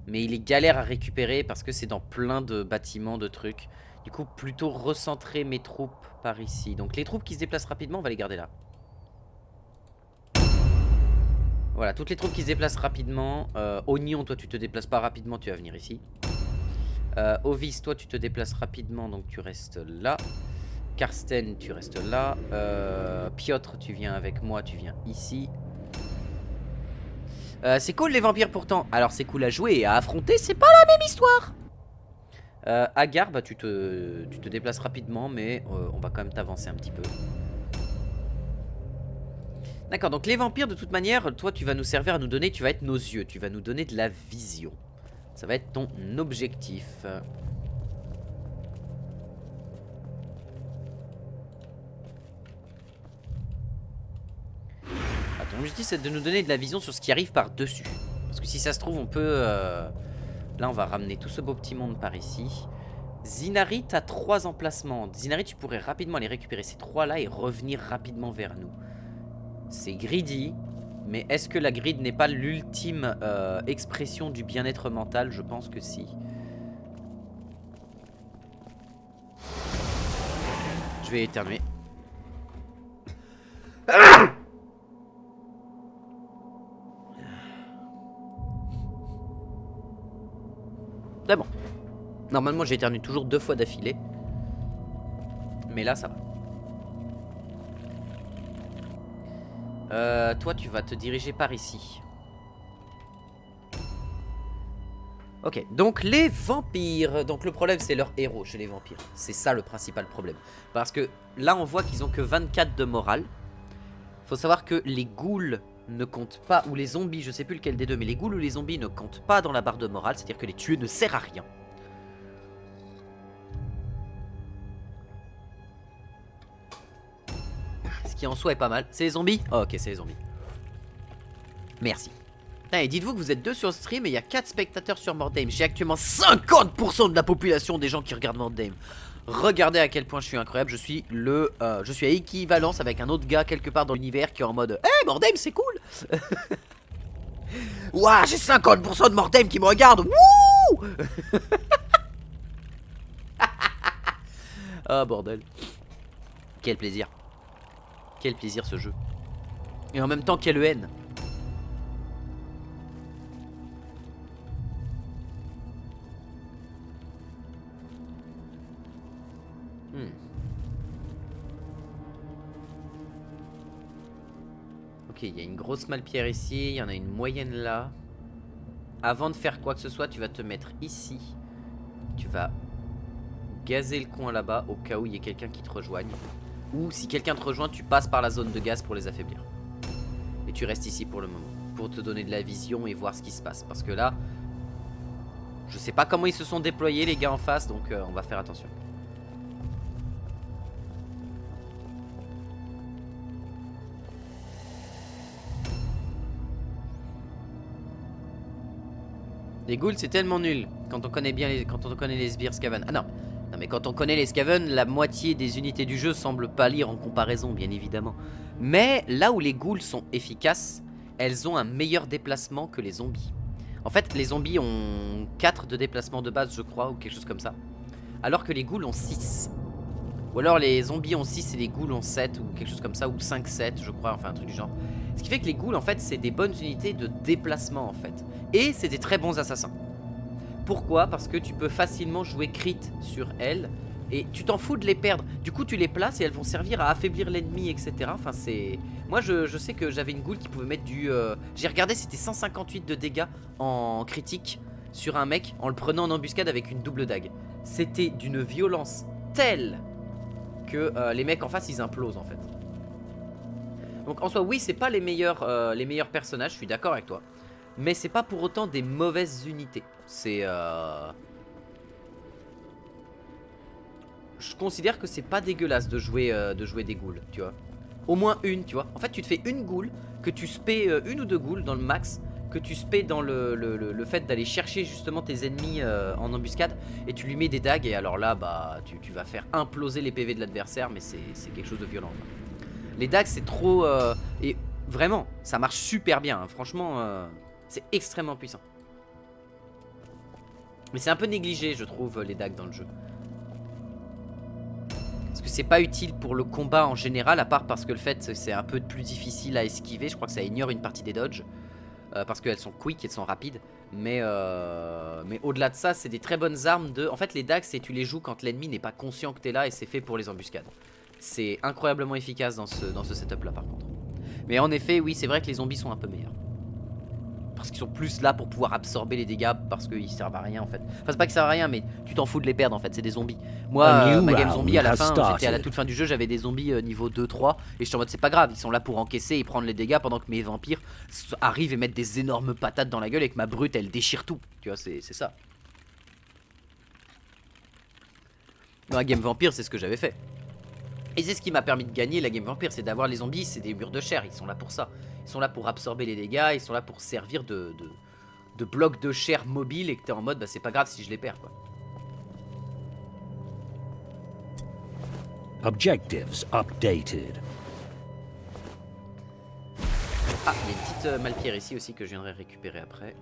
Mais il est galère à récupérer parce que c'est dans plein de bâtiments, de trucs. Du coup, plutôt recentrer mes troupes par ici. Donc les troupes qui se déplacent rapidement, on va les garder là. Voilà, toutes les troupes qui se déplacent rapidement. Oignon, toi tu te déplaces pas rapidement, tu vas venir ici. Ovis, toi tu te déplaces rapidement, donc tu restes là. Karsten, tu restes là. Piotr, tu viens avec moi, tu viens ici. C'est cool les vampires pourtant. Alors c'est cool à jouer et à affronter, c'est pas la même histoire. Agar, bah tu te déplaces rapidement, mais on va quand même t'avancer un petit peu. D'accord, donc les vampires de toute manière, toi tu vas nous servir à nous donner, tu vas être nos yeux, tu vas nous donner de la vision. Ça va être ton objectif. Ton objectif c'est de nous donner de la vision sur ce qui arrive par dessus. Parce que si ça se trouve on peut... Là on va ramener tout ce beau petit monde par ici. Zinari, t'as 3 emplacements. Zinari, tu pourrais rapidement aller récupérer ces 3 là et revenir rapidement vers nous. C'est greedy. Mais est-ce que la greed n'est pas l'ultime expression du bien-être mental? Je pense que si. Je vais éternuer. C'est bon. Normalement j'éternue toujours 2 fois d'affilée. Mais là ça va. Toi tu vas te diriger par ici. Ok, donc les vampires. Donc le problème c'est leur héros chez les vampires. C'est ça le principal problème. Parce que là on voit qu'ils ont que 24 de morale. Faut savoir que les ghouls ne comptent pas, ou les zombies, je sais plus lequel des deux, mais les ghouls ou les zombies ne comptent pas dans la barre de morale. C'est-à-dire que les tuer ne sert à rien. Ce qui en soi est pas mal. C'est les zombies? Oh, ok, c'est les zombies. Merci. Ah, et dites-vous que vous êtes 2 sur le stream et il y a 4 spectateurs sur Mordheim. J'ai actuellement 50% de la population des gens qui regardent Mordheim. Regardez à quel point je suis incroyable. Je suis à équivalence avec un autre gars quelque part dans l'univers qui est en mode hey, Mordheim c'est cool. Ouah, j'ai 50% de Mordheim qui me regardent. Wouh. Ah bordel. Quel plaisir. Quel plaisir ce jeu. Et en même temps quelle haine. Ok, il y a une grosse malpierre ici, il y en a une moyenne là. Avant de faire quoi que ce soit, tu vas te mettre ici. Tu vas gazer le coin là-bas au cas où il y ait quelqu'un qui te rejoigne. Ou si quelqu'un te rejoint, tu passes par la zone de gaz pour les affaiblir. Et tu restes ici pour le moment, pour te donner de la vision et voir ce qui se passe. Parce que là, je sais pas comment ils se sont déployés les gars en face, donc on va faire attention. Les ghouls c'est tellement nul quand on connaît bien quand on connaît les sbires Skaven. Ah non, mais quand on connaît les Skaven, la moitié des unités du jeu semblent pâlir en comparaison bien évidemment. Mais là où les ghouls sont efficaces, elles ont un meilleur déplacement que les zombies. En fait les zombies ont 4 de déplacement de base je crois ou quelque chose comme ça. Alors que les ghouls ont 6. Ou alors les zombies ont 6 et les ghouls ont 7 ou quelque chose comme ça. Ou 5-7 je crois, enfin un truc du genre. Ce qui fait que les ghouls en fait c'est des bonnes unités de déplacement en fait. Et c'est des très bons assassins. Pourquoi? Parce que tu peux facilement jouer crit sur elles. Et tu t'en fous de les perdre. Du coup tu les places et elles vont servir à affaiblir l'ennemi etc. Enfin c'est... Moi je sais que j'avais une ghoul qui pouvait mettre du... J'ai regardé, c'était 158 de dégâts en critique sur un mec en le prenant en embuscade avec une double dague. C'était d'une violence telle que les mecs en face ils implosent en fait. Donc en soi oui c'est pas les meilleurs personnages, je suis d'accord avec toi. Mais c'est pas pour autant des mauvaises unités. C'est je considère que c'est pas dégueulasse de jouer des ghouls, tu vois. Au moins une, tu vois. En fait tu te fais une ghoul, que tu spais une ou deux ghouls dans le max, que tu spais dans le fait d'aller chercher justement tes ennemis en embuscade, et tu lui mets des dagues, et alors là bah tu vas faire imploser les PV de l'adversaire, mais c'est quelque chose de violent quoi. Les dagues c'est trop... et vraiment ça marche super bien hein. Franchement c'est extrêmement puissant. Mais c'est un peu négligé je trouve les dagues dans le jeu. Parce que c'est pas utile pour le combat en général, à part parce que le fait c'est un peu plus difficile à esquiver. Je crois que ça ignore une partie des dodges parce qu'elles sont quick, elles sont rapides. Mais au-delà de ça c'est des très bonnes armes de... En fait les dagues c'est tu les joues quand l'ennemi n'est pas conscient que t'es là, et c'est fait pour les embuscades. C'est incroyablement efficace dans ce setup là par contre. Mais en effet oui c'est vrai que les zombies sont un peu meilleurs. Parce qu'ils sont plus là pour pouvoir absorber les dégâts, parce qu'ils servent à rien en fait. Enfin c'est pas qu'ils servent à rien, mais tu t'en fous de les perdre en fait, c'est des zombies. Moi ma game zombie à la fin, j'étais à la toute fin du jeu, j'avais des zombies niveau 2-3. Et j'étais en mode c'est pas grave, ils sont là pour encaisser et prendre les dégâts, pendant que mes vampires arrivent et mettent des énormes patates dans la gueule, et que ma brute elle déchire tout. Tu vois c'est ça. Dans la game vampire c'est ce que j'avais fait. Et c'est ce qui m'a permis de gagner la game vampire, c'est d'avoir les zombies, c'est des murs de chair, ils sont là pour ça. Ils sont là pour absorber les dégâts, ils sont là pour servir de blocs de chair mobile, et que t'es en mode bah c'est pas grave si je les perds quoi. Objectives updated. Ah, il y a une petite malpierre ici aussi que je viendrai récupérer après.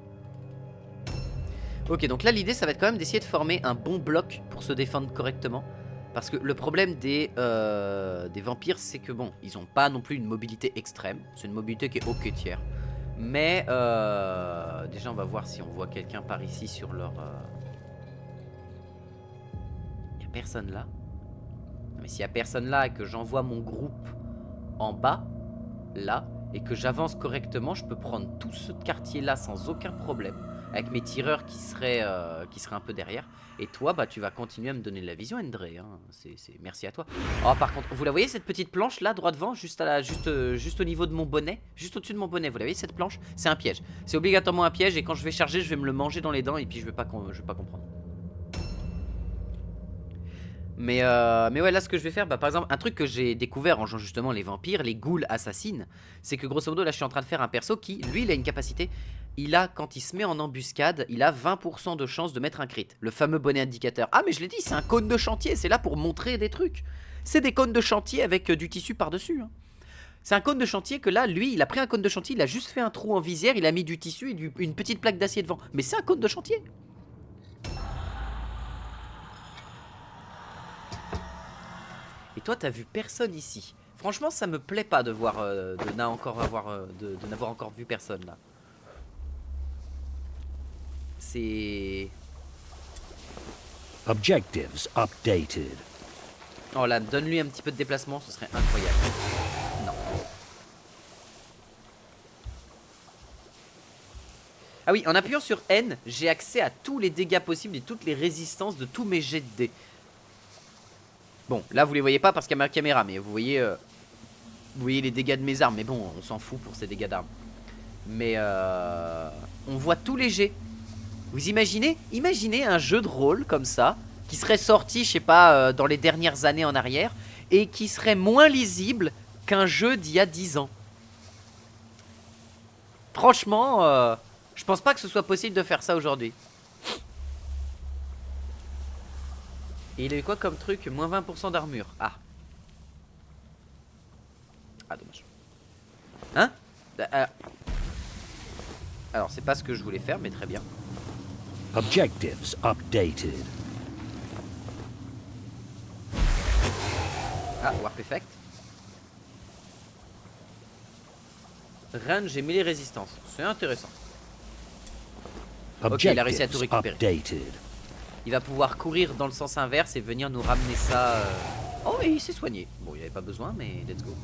Ok, donc là l'idée ça va être quand même d'essayer de former un bon bloc pour se défendre correctement. Parce que le problème des vampires, c'est que bon, ils ont pas non plus une mobilité extrême. C'est une mobilité qui est ok tiers. Mais déjà on va voir si on voit quelqu'un par ici sur leur... Y'a personne là. Mais s'il y a personne là et que j'envoie mon groupe en bas, là, et que j'avance correctement, je peux prendre tout ce quartier là sans aucun problème. Avec mes tireurs qui seraient un peu derrière. Et toi bah tu vas continuer à me donner de la vision André hein. Merci à toi. Oh par contre vous la voyez cette petite planche là droit devant, juste au niveau de mon bonnet, juste au-dessus de mon bonnet, vous la voyez cette planche? C'est un piège, c'est obligatoirement un piège, et quand je vais charger je vais me le manger dans les dents, et puis je vais pas comprendre. Mais ouais, là ce que je vais faire, bah, par exemple, un truc que j'ai découvert en jouant justement les vampires, les ghouls assassines, c'est que grosso modo là je suis en train de faire un perso qui, lui il a une capacité, quand il se met en embuscade, il a 20% de chance de mettre un crit, le fameux bonnet indicateur. Ah mais je l'ai dit, c'est un cône de chantier, c'est là pour montrer des trucs. C'est des cônes de chantier avec du tissu par-dessus, hein. C'est un cône de chantier que là, lui, il a pris un cône de chantier, il a juste fait un trou en visière, il a mis du tissu et une petite plaque d'acier devant. Mais c'est un cône de chantier. Et toi, t'as vu personne ici. Franchement, ça me plaît pas de voir, de n'avoir encore vu personne là. C'est... Objectives updated. Oh là, donne-lui un petit peu de déplacement, ce serait incroyable. Non. Ah oui, en appuyant sur N, j'ai accès à tous les dégâts possibles et toutes les résistances de tous mes jets de dés. Bon, là vous les voyez pas parce qu'il y a ma caméra, mais vous voyez les dégâts de mes armes. Mais bon, on s'en fout pour ces dégâts d'armes. Mais on voit tous les jets. Vous imaginez un jeu de rôle comme ça, qui serait sorti, je sais pas, dans les dernières années en arrière, et qui serait moins lisible qu'un jeu d'il y a 10 ans. Franchement, je pense pas que ce soit possible de faire ça aujourd'hui. Et il a eu quoi comme truc? Moins 20% d'armure. Ah. Ah, dommage. Hein? Alors, c'est pas ce que je voulais faire, mais très bien. Objectives updated. Ah, Warp Effect. Range et mêlée résistance. C'est intéressant. Ok, il a réussi à tout récupérer. Updated. Il va pouvoir courir dans le sens inverse et venir nous ramener ça. Oh, et il s'est soigné. Bon, il n'y avait pas besoin, mais let's go.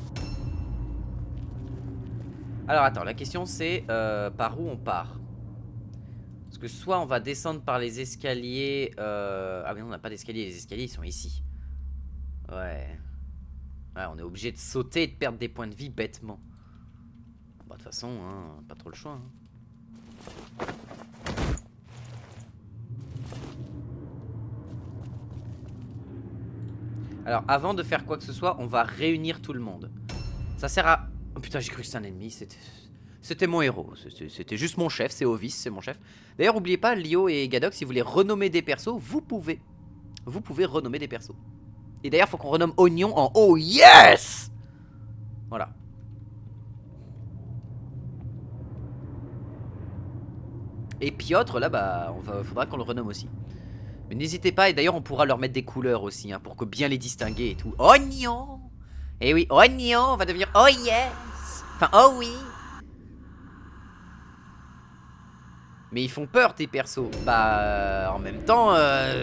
Alors, attends, la question c'est par où on part? Parce que soit on va descendre par les escaliers. Ah, mais non, on n'a pas d'escalier. Les escaliers, ils sont ici. Ouais. Ouais, on est obligé de sauter et de perdre des points de vie bêtement. Bah, de toute façon, hein, pas trop le choix. Hein. Alors, avant de faire quoi que ce soit, on va réunir tout le monde. Ça sert à... Oh putain, j'ai cru que c'était un ennemi. C'était mon héros. C'était juste mon chef. C'est Ovis, c'est mon chef. D'ailleurs, n'oubliez pas, Lio et Gadok, si vous voulez renommer des persos, vous pouvez. Vous pouvez renommer des persos. Et d'ailleurs, faut qu'on renomme Oignon en Oh Yes! Voilà. Et Piotr, là, bah, faudra qu'on le renomme aussi. Mais n'hésitez pas, et d'ailleurs, on pourra leur mettre des couleurs aussi, hein, pour que bien les distinguer et tout. Oignon! Et oui, Oignon va devenir Oh Yes! Enfin, Oh oui! Mais ils font peur, tes persos. Bah, en même temps,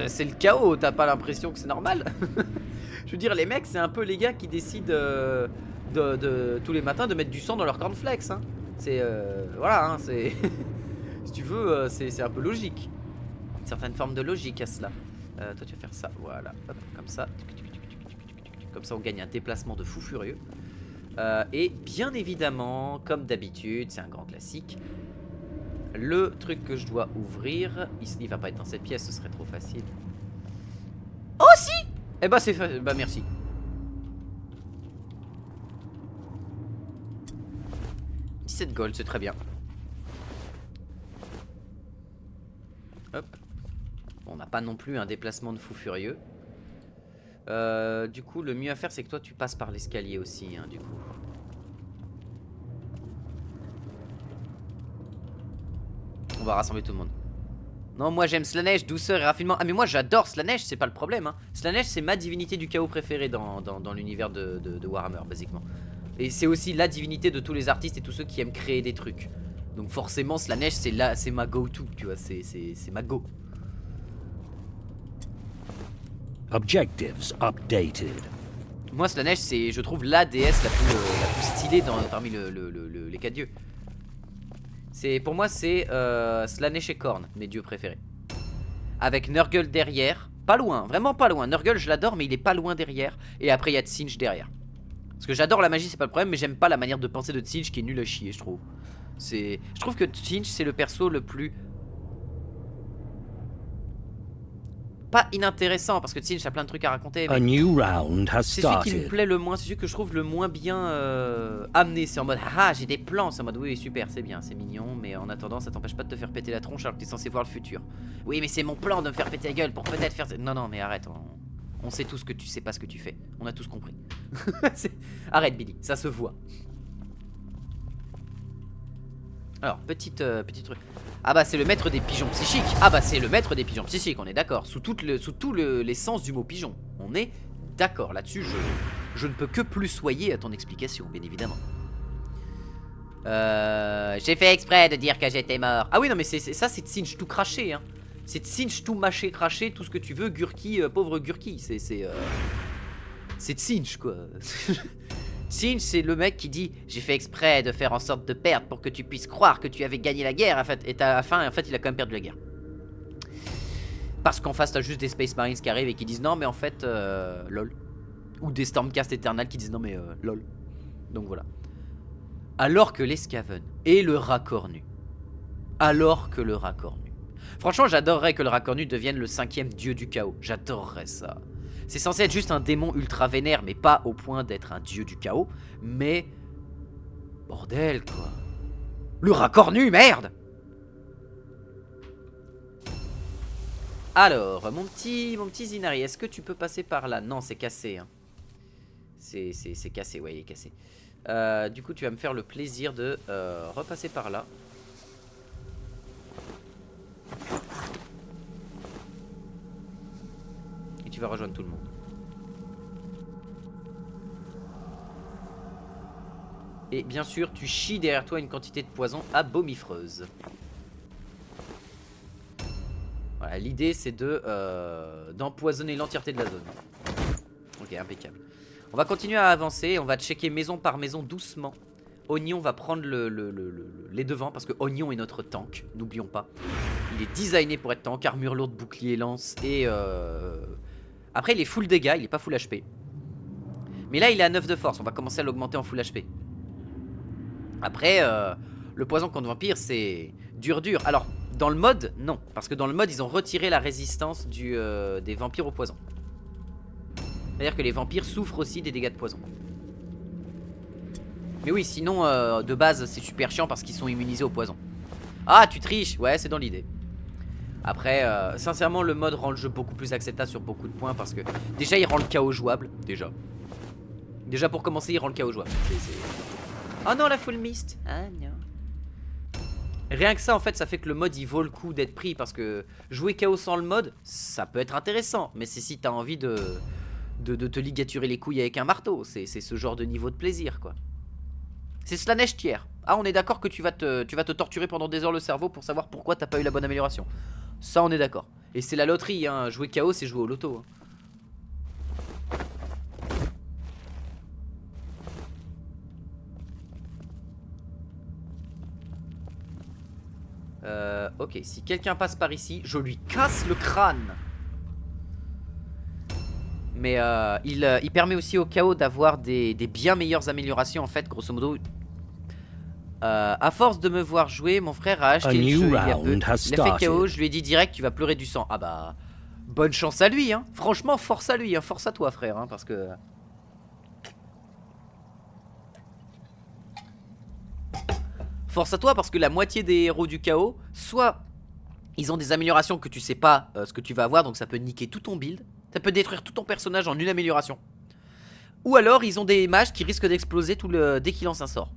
c'est le chaos. T'as pas l'impression que c'est normal? Je veux dire, les mecs, c'est un peu les gars qui décident tous les matins de mettre du sang dans leur cornflakes. Hein. C'est voilà, hein, c'est si tu veux, c'est un peu logique. Une certaine forme de logique à cela. Toi, tu vas faire ça, voilà, hop, comme ça. Comme ça, on gagne un déplacement de fou furieux. Et bien évidemment, comme d'habitude, c'est un grand classique. Le truc que je dois ouvrir, il va pas être dans cette pièce, ce serait trop facile. Oh si! Eh bah c'est facile, bah merci. « 17 gold, c'est très bien. Hop. Bon, on n'a pas non plus un déplacement de fou furieux. Du coup, le mieux à faire, c'est que toi, tu passes par l'escalier aussi, hein, du coup. On va rassembler tout le monde. Non, moi j'aime Slanesh, douceur et raffinement. Ah mais moi j'adore Slanesh, c'est pas le problème hein. Slanesh c'est ma divinité du chaos préférée dans l'univers de Warhammer, basiquement. Et c'est aussi la divinité de tous les artistes et tous ceux qui aiment créer des trucs. Donc forcément Slanesh c'est ma go-to, tu vois, c'est ma go. Objectives updated. Moi Slanesh c'est, je trouve, la déesse la plus stylée parmi les 4 dieux. Pour moi c'est Slanesh et Khorne, mes dieux préférés. Avec Nurgle derrière, pas loin, vraiment pas loin. Nurgle je l'adore mais il est pas loin derrière. Et après il y a Tsinch derrière. Parce que j'adore la magie, c'est pas le problème, mais j'aime pas la manière de penser de Tsinch qui est nul à chier, je trouve. Je trouve que Tsinch c'est le perso le plus... pas inintéressant, parce que Tsinch a plein de trucs à raconter, A mais new round has c'est celui qui me started. plaît le moins, c'est celui que je trouve le moins bien amené. C'est en mode, ah, j'ai des plans, c'est en mode, oui, super, c'est bien, c'est mignon, mais en attendant, ça t'empêche pas de te faire péter la tronche alors que t'es censé voir le futur. Oui, mais c'est mon plan de me faire péter la gueule pour peut-être faire... Non, non, mais arrête, on sait tous que tu sais pas ce que tu fais, on a tous compris. Arrête, Billy, ça se voit. Alors, petit truc. Ah bah c'est le maître des pigeons psychiques. Ah bah c'est le maître des pigeons psychiques, on est d'accord. Sous tous les sens du mot pigeon. On est d'accord là-dessus, je ne peux que plus soyer à ton explication, bien évidemment. J'ai fait exprès de dire que j'étais mort. Ah oui non mais ça c'est Tsinch tout craché hein. C'est Tsinch tout mâché, craché, tout ce que tu veux, Gurki, pauvre Gurki. C'est Tsinch quoi. Tsinch c'est le mec qui dit j'ai fait exprès de faire en sorte de perdre pour que tu puisses croire que tu avais gagné la guerre en fait, et à la fin en fait il a quand même perdu la guerre. Parce qu'en face t'as juste des Space Marines qui arrivent et qui disent non mais en fait lol. Ou des Stormcast Eternal qui disent non mais lol. Donc voilà. Alors que les Skaven et le Racornu. Alors que le Racornu. Franchement j'adorerais que le Racornu devienne le 5e dieu du chaos. J'adorerais ça. C'est censé être juste un démon ultra vénère, mais pas au point d'être un dieu du chaos. Mais... bordel, quoi. Le racornu, merde! Alors, mon petit Zinari, est-ce que tu peux passer par là? Non, c'est cassé. Hein. C'est cassé, ouais, il est cassé. Du coup, tu vas me faire le plaisir de repasser par là. Et tu vas rejoindre tout le monde. Et bien sûr, tu chies derrière toi une quantité de poison abomifreuse. Voilà, l'idée c'est de d'empoisonner l'entièreté de la zone. Ok, impeccable. On va continuer à avancer, on va checker maison par maison doucement. Oignon va prendre les devants parce que Oignon est notre tank, n'oublions pas. Il est designé pour être tank, armure lourde, bouclier, lance et... Après il est full dégâts, il est pas full HP. Mais là il est à 9 de force, on va commencer à l'augmenter en full HP. Après, le poison contre vampire, c'est dur. Alors, dans le mode, non. Parce que dans le mode, ils ont retiré la résistance des vampires au poison. C'est-à-dire que les vampires souffrent aussi des dégâts de poison. Mais oui, sinon, de base, c'est super chiant parce qu'ils sont immunisés au poison. Ah, tu triches. Ouais, c'est dans l'idée. Après, sincèrement, le mode rend le jeu beaucoup plus acceptable sur beaucoup de points parce que... déjà, il rend le chaos jouable. Déjà, pour commencer, il rend le chaos jouable. Oh non, la full mist. Ah non. Rien que ça, en fait, ça fait que le mode il vaut le coup d'être pris. Parce que jouer chaos sans le mode, ça peut être intéressant. Mais c'est si t'as envie de te ligaturer les couilles avec un marteau. C'est ce genre de niveau de plaisir, quoi. C'est Slanesh tiers. Ah, on est d'accord que tu vas te torturer pendant des heures le cerveau pour savoir pourquoi t'as pas eu la bonne amélioration. Ça, on est d'accord. Et c'est la loterie, hein. Jouer chaos, c'est jouer au loto. Hein. Ok, si quelqu'un passe par ici, je lui casse le crâne. Mais il permet aussi au chaos d'avoir des bien meilleures améliorations. En fait, grosso modo, à force de me voir jouer, mon frère a acheté le jeu il y a peu. L'effet chaos, je lui ai dit direct, tu vas pleurer du sang. Ah bah, bonne chance à lui, hein. Franchement, force à lui, hein. Force à toi, frère, hein, parce que... force à toi parce que la moitié des héros du chaos, soit ils ont des améliorations que tu sais pas ce que tu vas avoir, donc ça peut niquer tout ton build, ça peut détruire tout ton personnage en une amélioration. Ou alors ils ont des mages qui risquent d'exploser dès qu'ils lancent un sort.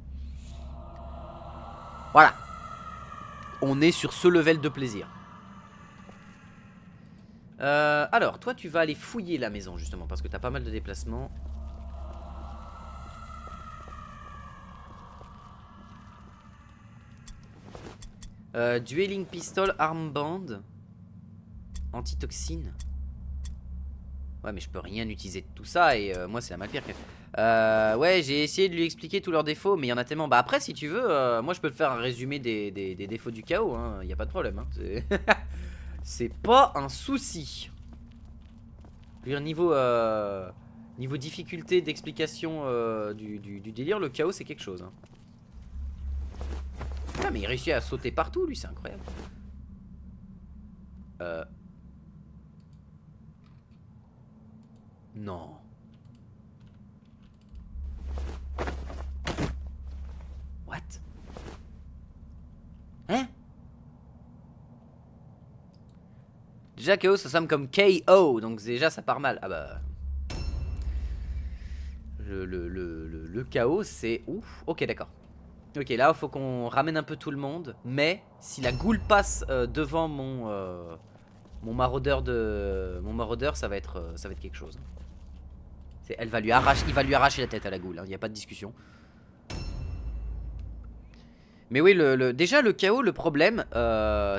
Voilà. On est sur ce level de plaisir. Alors, toi tu vas aller fouiller la maison justement parce que t'as pas mal de déplacements. Dueling pistol, armband, antitoxine. Ouais mais je peux rien utiliser de tout ça et moi c'est la mal pire que... ouais j'ai essayé de lui expliquer tous leurs défauts mais il y en a tellement. Bah après si tu veux moi je peux te faire un résumé des défauts du chaos hein. Y a pas de problème hein. C'est pas un souci. Je veux dire niveau difficulté d'explication du délire, le chaos c'est quelque chose hein. Ah mais il réussit à sauter partout lui, c'est incroyable. Non. What? Hein? Déjà KO ça sonne comme KO, donc déjà ça part mal. Ah bah... Le KO c'est... Ouf, ok d'accord. Ok là il faut qu'on ramène un peu tout le monde. Mais si la goule passe devant mon maraudeur ça va être quelque chose. Il va lui arracher la tête à la goule, il n'y a pas de discussion. Mais oui, déjà le KO, le problème,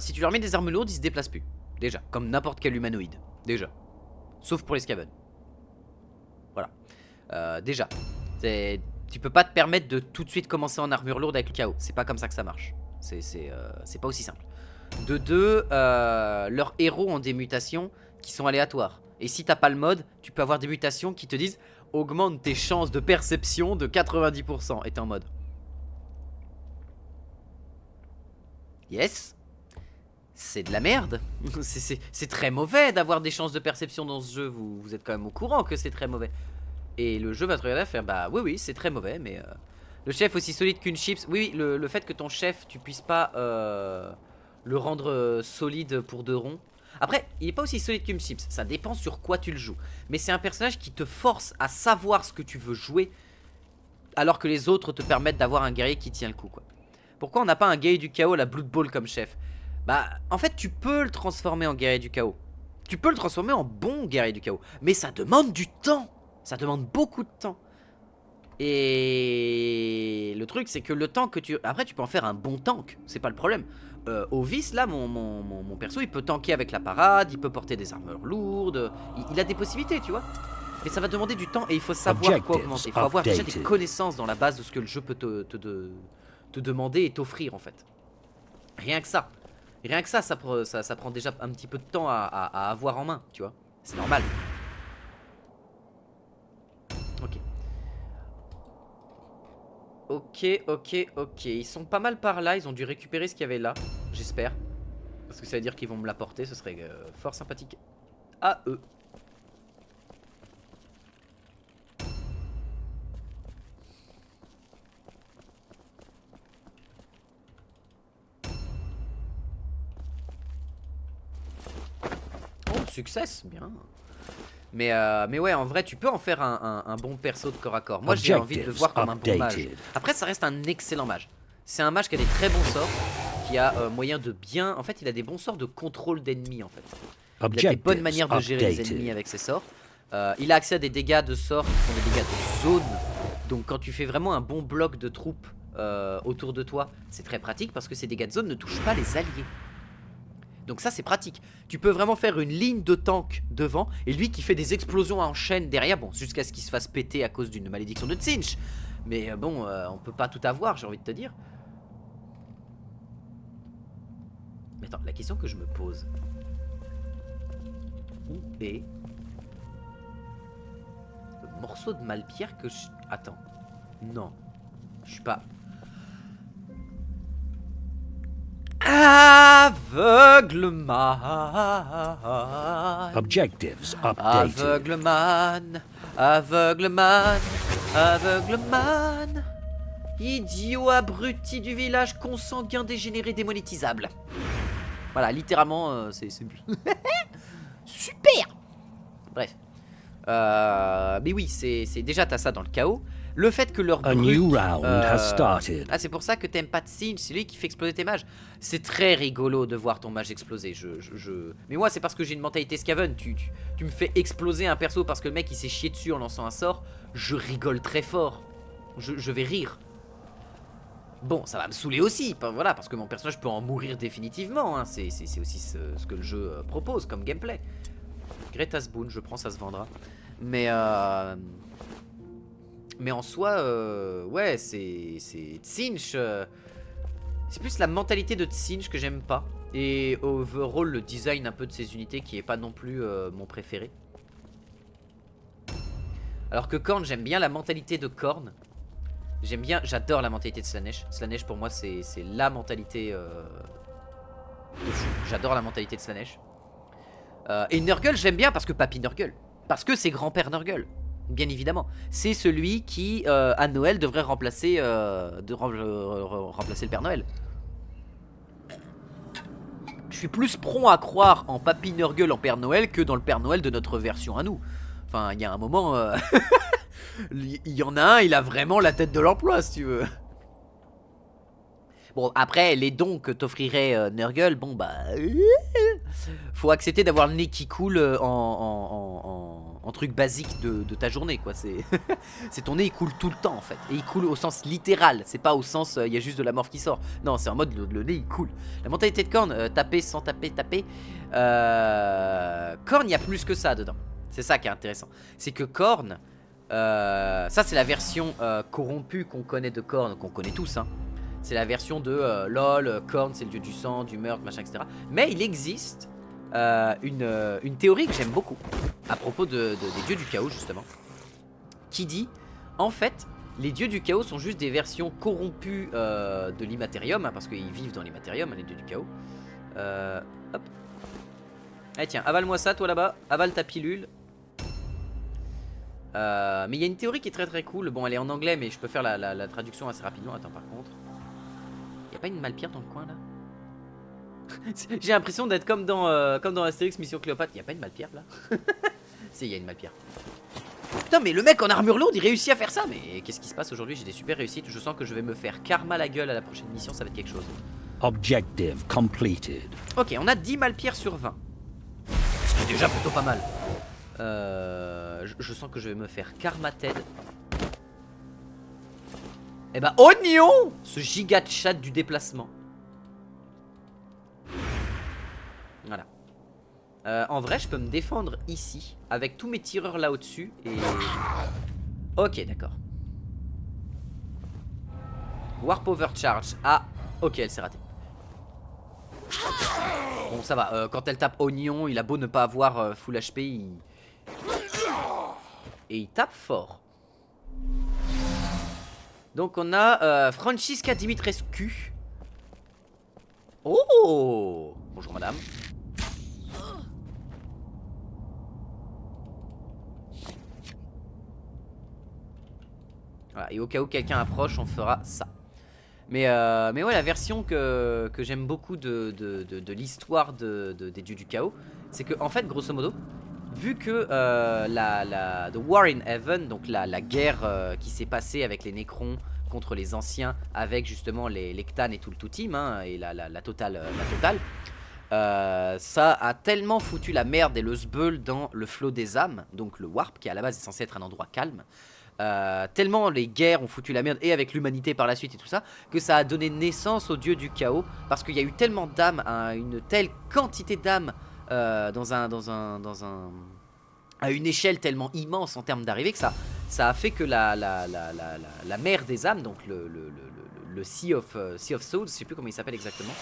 si tu leur mets des armes lourdes, ils se déplacent plus. Déjà, comme n'importe quel humanoïde. Déjà. Sauf pour les Skaven. Voilà. Déjà. Tu peux pas te permettre de tout de suite commencer en armure lourde avec le KO. C'est pas comme ça que ça marche. C'est pas aussi simple. De deux, leurs héros ont des mutations qui sont aléatoires. Et si t'as pas le mode, tu peux avoir des mutations qui te disent augmente tes chances de perception de 90%. Et t'es en mode yes. C'est de la merde. C'est très mauvais d'avoir des chances de perception dans ce jeu. Vous êtes quand même au courant que c'est très mauvais. Et le jeu va te regarder à faire bah oui c'est très mauvais mais le chef aussi solide qu'une chips. Oui le fait que ton chef tu puisses pas le rendre solide pour 2 ronds. Après il est pas aussi solide qu'une chips. Ça dépend sur quoi tu le joues. Mais c'est un personnage qui te force à savoir ce que tu veux jouer, alors que les autres te permettent d'avoir un guerrier qui tient le coup quoi. Pourquoi on n'a pas un guerrier du chaos, la Blood Bowl comme chef? Bah en fait tu peux le transformer en guerrier du chaos. Tu peux le transformer en bon guerrier du chaos. Mais ça demande du temps. Ça demande beaucoup de temps. Et le truc c'est que le temps que tu... Après tu peux en faire un bon tank. C'est pas le problème. Ovis là mon perso il peut tanker avec la parade. Il peut porter des armures lourdes. Il a des possibilités tu vois. Mais ça va demander du temps et il faut savoir quoi augmenter. Il faut avoir déjà des connaissances dans la base de ce que le jeu peut te demander et t'offrir en fait. Rien que ça. Rien que ça prend déjà un petit peu de temps à avoir en main, tu vois. C'est normal. Ok. Ils sont pas mal par là, ils ont dû récupérer ce qu'il y avait là, j'espère. Parce que ça veut dire qu'ils vont me l'apporter, ce serait fort sympathique à eux. Succès, bien. Mais ouais, en vrai, tu peux en faire un bon perso de corps à corps. Moi, j'ai envie de le voir comme un bon mage. Après, ça reste un excellent mage. C'est un mage qui a des très bons sorts, qui a moyen de bien... En fait, il a des bons sorts de contrôle d'ennemis, en fait. Il a des bonnes manières de gérer les ennemis avec ses sorts. Il a accès à des dégâts de sorts qui sont des dégâts de zone. Donc, quand tu fais vraiment un bon bloc de troupes autour de toi, c'est très pratique parce que ces dégâts de zone ne touchent pas les alliés. Donc ça c'est pratique. Tu peux vraiment faire une ligne de tank devant et lui qui fait des explosions en chaîne derrière. Bon, jusqu'à ce qu'il se fasse péter à cause d'une malédiction de Tzeentch. Mais bon, on peut pas tout avoir, j'ai envie de te dire. Mais attends, la question que je me pose. Où est le morceau de Malpierre que je... Attends. Non. Je suis pas... Aveugleman. Objectives updated. Aveugleman. Idiot abruti du village consanguin dégénéré démonétisable. Voilà, littéralement, c'est... Super. Bref. Mais oui, c'est déjà t'as ça dans le chaos. Le fait que leur brut, ah c'est pour ça que t'aimes pas Tzeentch, c'est lui qui fait exploser tes mages. C'est très rigolo de voir ton mage exploser. Mais moi c'est parce que j'ai une mentalité Skaven. Tu me fais exploser un perso parce que le mec il s'est chié dessus en lançant un sort. Je rigole très fort. Je vais rire. Bon, ça va me saouler aussi, voilà, parce que mon personnage peut en mourir définitivement. Hein. C'est aussi ce que le jeu propose comme gameplay. Greta's Boon, je prends, ça se vendra. Mais en soi, ouais, c'est Tzeentch. C'est plus la mentalité de Tzeentch que j'aime pas. Et overall, le design un peu de ses unités qui est pas non plus mon préféré. Alors que Khorne, j'aime bien la mentalité de Khorne. J'adore la mentalité de Slaanesh. Slaanesh pour moi, c'est la mentalité de fou. J'adore la mentalité de Slaanesh. Et Nurgle, j'aime bien parce que Papy Nurgle. Parce que c'est grand-père Nurgle, bien évidemment. C'est celui qui, à Noël, devrait remplacer, remplacer le Père Noël. Je suis plus prompt à croire en Papy Nurgle en Père Noël que dans le Père Noël de notre version à nous. Enfin, il y a un moment... il y en a un, il a vraiment la tête de l'emploi, si tu veux. Bon, après, les dons que t'offrirait Nurgle, bon bah... faut accepter d'avoir le nez qui coule en truc basique de ta journée, quoi. C'est ton nez, il coule tout le temps, en fait. Et il coule au sens littéral, c'est pas au sens, il y a juste de la morphe qui sort. Non, c'est en mode, le nez, il coule. La mentalité de Korn, taper sans taper, taper. Korn, il y a plus que ça dedans. C'est ça qui est intéressant. C'est que Korn, ça c'est la version corrompue qu'on connaît de Korn, qu'on connaît tous, hein. C'est la version de LOL, Korn c'est le dieu du sang, du meurtre, machin, etc. Mais il existe une théorie que j'aime beaucoup à propos des dieux du chaos, justement, qui dit, en fait, les dieux du chaos sont juste des versions corrompues de l'immatérium, hein, parce qu'ils vivent dans l'immatérium, les dieux du chaos. Hop. Allez tiens, avale-moi ça, toi là-bas, avale ta pilule. Mais il y a une théorie qui est très très cool. Bon, elle est en anglais, mais je peux faire la traduction assez rapidement. Attends, par contre, y a pas une Malpire dans le coin là? J'ai l'impression d'être comme dans Astérix Mission Cléopâtre. Y a pas une Malpire là? Si, y a une Malpire. Putain, mais le mec en armure lourde, il réussit à faire ça. Mais qu'est-ce qui se passe aujourd'hui? J'ai des super réussites. Je sens que je vais me faire karma la gueule à la prochaine mission. Ça va être quelque chose. Objective completed. Ok, on a 10 Malpires sur 20. Ce qui est déjà plutôt pas mal. Je sens que je vais me faire karma Ted. Eh bah, oignon! Ce giga de chat du déplacement. Voilà. En vrai, je peux me défendre ici, avec tous mes tireurs là au-dessus, et... Ok, d'accord. Warp Overcharge. Ah, ok, elle s'est ratée. Bon, ça va. Quand elle tape oignon, il a beau ne pas avoir full HP, et il tape fort. Donc on a Francisca Dimitrescu. Oh! Bonjour madame. Voilà, et au cas où quelqu'un approche, on fera ça. Mais ouais, la version que j'aime beaucoup de l'histoire des dieux du chaos, c'est que en fait, grosso modo, vu que The War in Heaven, donc la guerre qui s'est passée avec les Nécrons contre les anciens, avec justement les Cthans et tout le team, hein, et la totale, ça a tellement foutu la merde et le sbeul dans le flot des âmes, donc le Warp, qui à la base est censé être un endroit calme. Tellement les guerres ont foutu la merde, et avec l'humanité par la suite et tout ça, que ça a donné naissance au dieu du chaos, parce qu'il y a eu tellement d'âmes, une telle quantité d'âmes à une échelle tellement immense en termes d'arrivée, que ça a fait que la mer des âmes, donc le Sea of Souls, je sais plus comment il s'appelle exactement,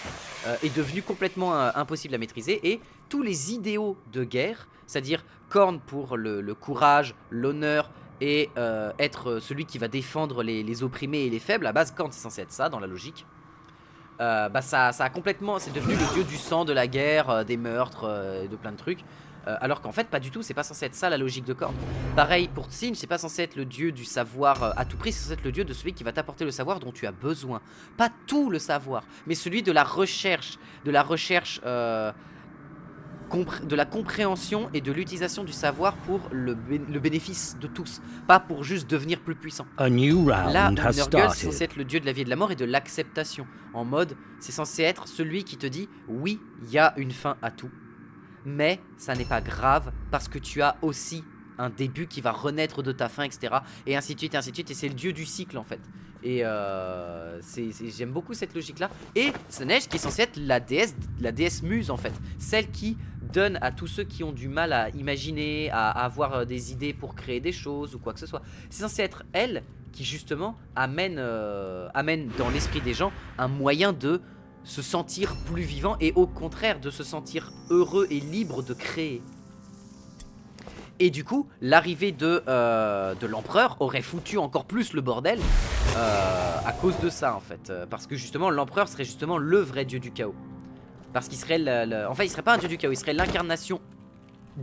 est devenu complètement impossible à maîtriser, et tous les idéaux de guerre, c'est-à-dire Korn pour le courage, l'honneur, et être celui qui va défendre les opprimés et les faibles, à base Korn c'est censé être ça dans la logique. Bah ça a complètement, c'est devenu le dieu du sang, de la guerre, des meurtres, de plein de trucs. Alors qu'en fait pas du tout, c'est pas censé être ça la logique de Korn. Pareil pour Tsinch, c'est pas censé être le dieu du savoir à tout prix, c'est censé être le dieu de celui qui va t'apporter le savoir dont tu as besoin. Pas tout le savoir, mais celui de la recherche, de la compréhension et de l'utilisation du savoir pour le bénéfice de tous, pas pour juste devenir plus puissant. A new round Là, has Nurgle c'est censé started. être le dieu de la vie et de la mort et de l'acceptation. En mode, c'est censé être celui qui te dit oui, il y a une fin à tout, mais ça n'est pas grave parce que tu as aussi un début qui va renaître de ta fin, etc. Et ainsi de suite, et ainsi de suite. Et c'est le dieu du cycle en fait. Et j'aime beaucoup cette logique là. Et Slaanesh qui est censée être la déesse muse en fait, celle qui donne à tous ceux qui ont du mal à imaginer, à avoir des idées pour créer des choses ou quoi que ce soit. C'est censé être elle qui justement amène dans l'esprit des gens un moyen de se sentir plus vivant et au contraire de se sentir heureux et libre de créer. Et du coup, l'arrivée de l'empereur aurait foutu encore plus le bordel à cause de ça en fait. Parce que justement, l'empereur serait justement le vrai dieu du chaos. Parce qu'il serait enfin, il serait pas un dieu du chaos, il serait l'incarnation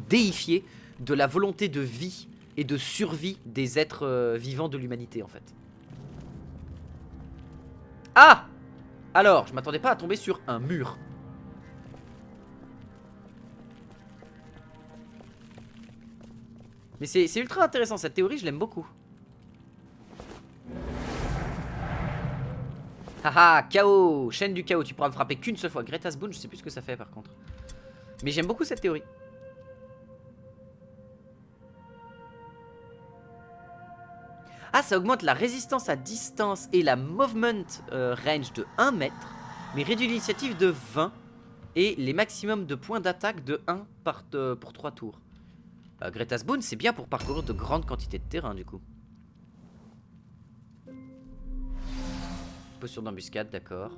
déifiée de la volonté de vie et de survie des êtres vivants de l'humanité en fait. Ah! Alors, je m'attendais pas à tomber sur un mur. Mais c'est ultra intéressant, cette théorie, je l'aime beaucoup. Haha, chaos, chaîne du chaos, tu pourras me frapper qu'une seule fois. Greta's Boon, je sais plus ce que ça fait par contre. Mais j'aime beaucoup cette théorie. Ah, ça augmente la résistance à distance et la movement range de 1 mètre, mais réduit l'initiative de 20 et les maximums de points d'attaque de 1 pour 3 tours. Greta's Boon, c'est bien pour parcourir de grandes quantités de terrain du coup. Posture d'embuscade, d'accord.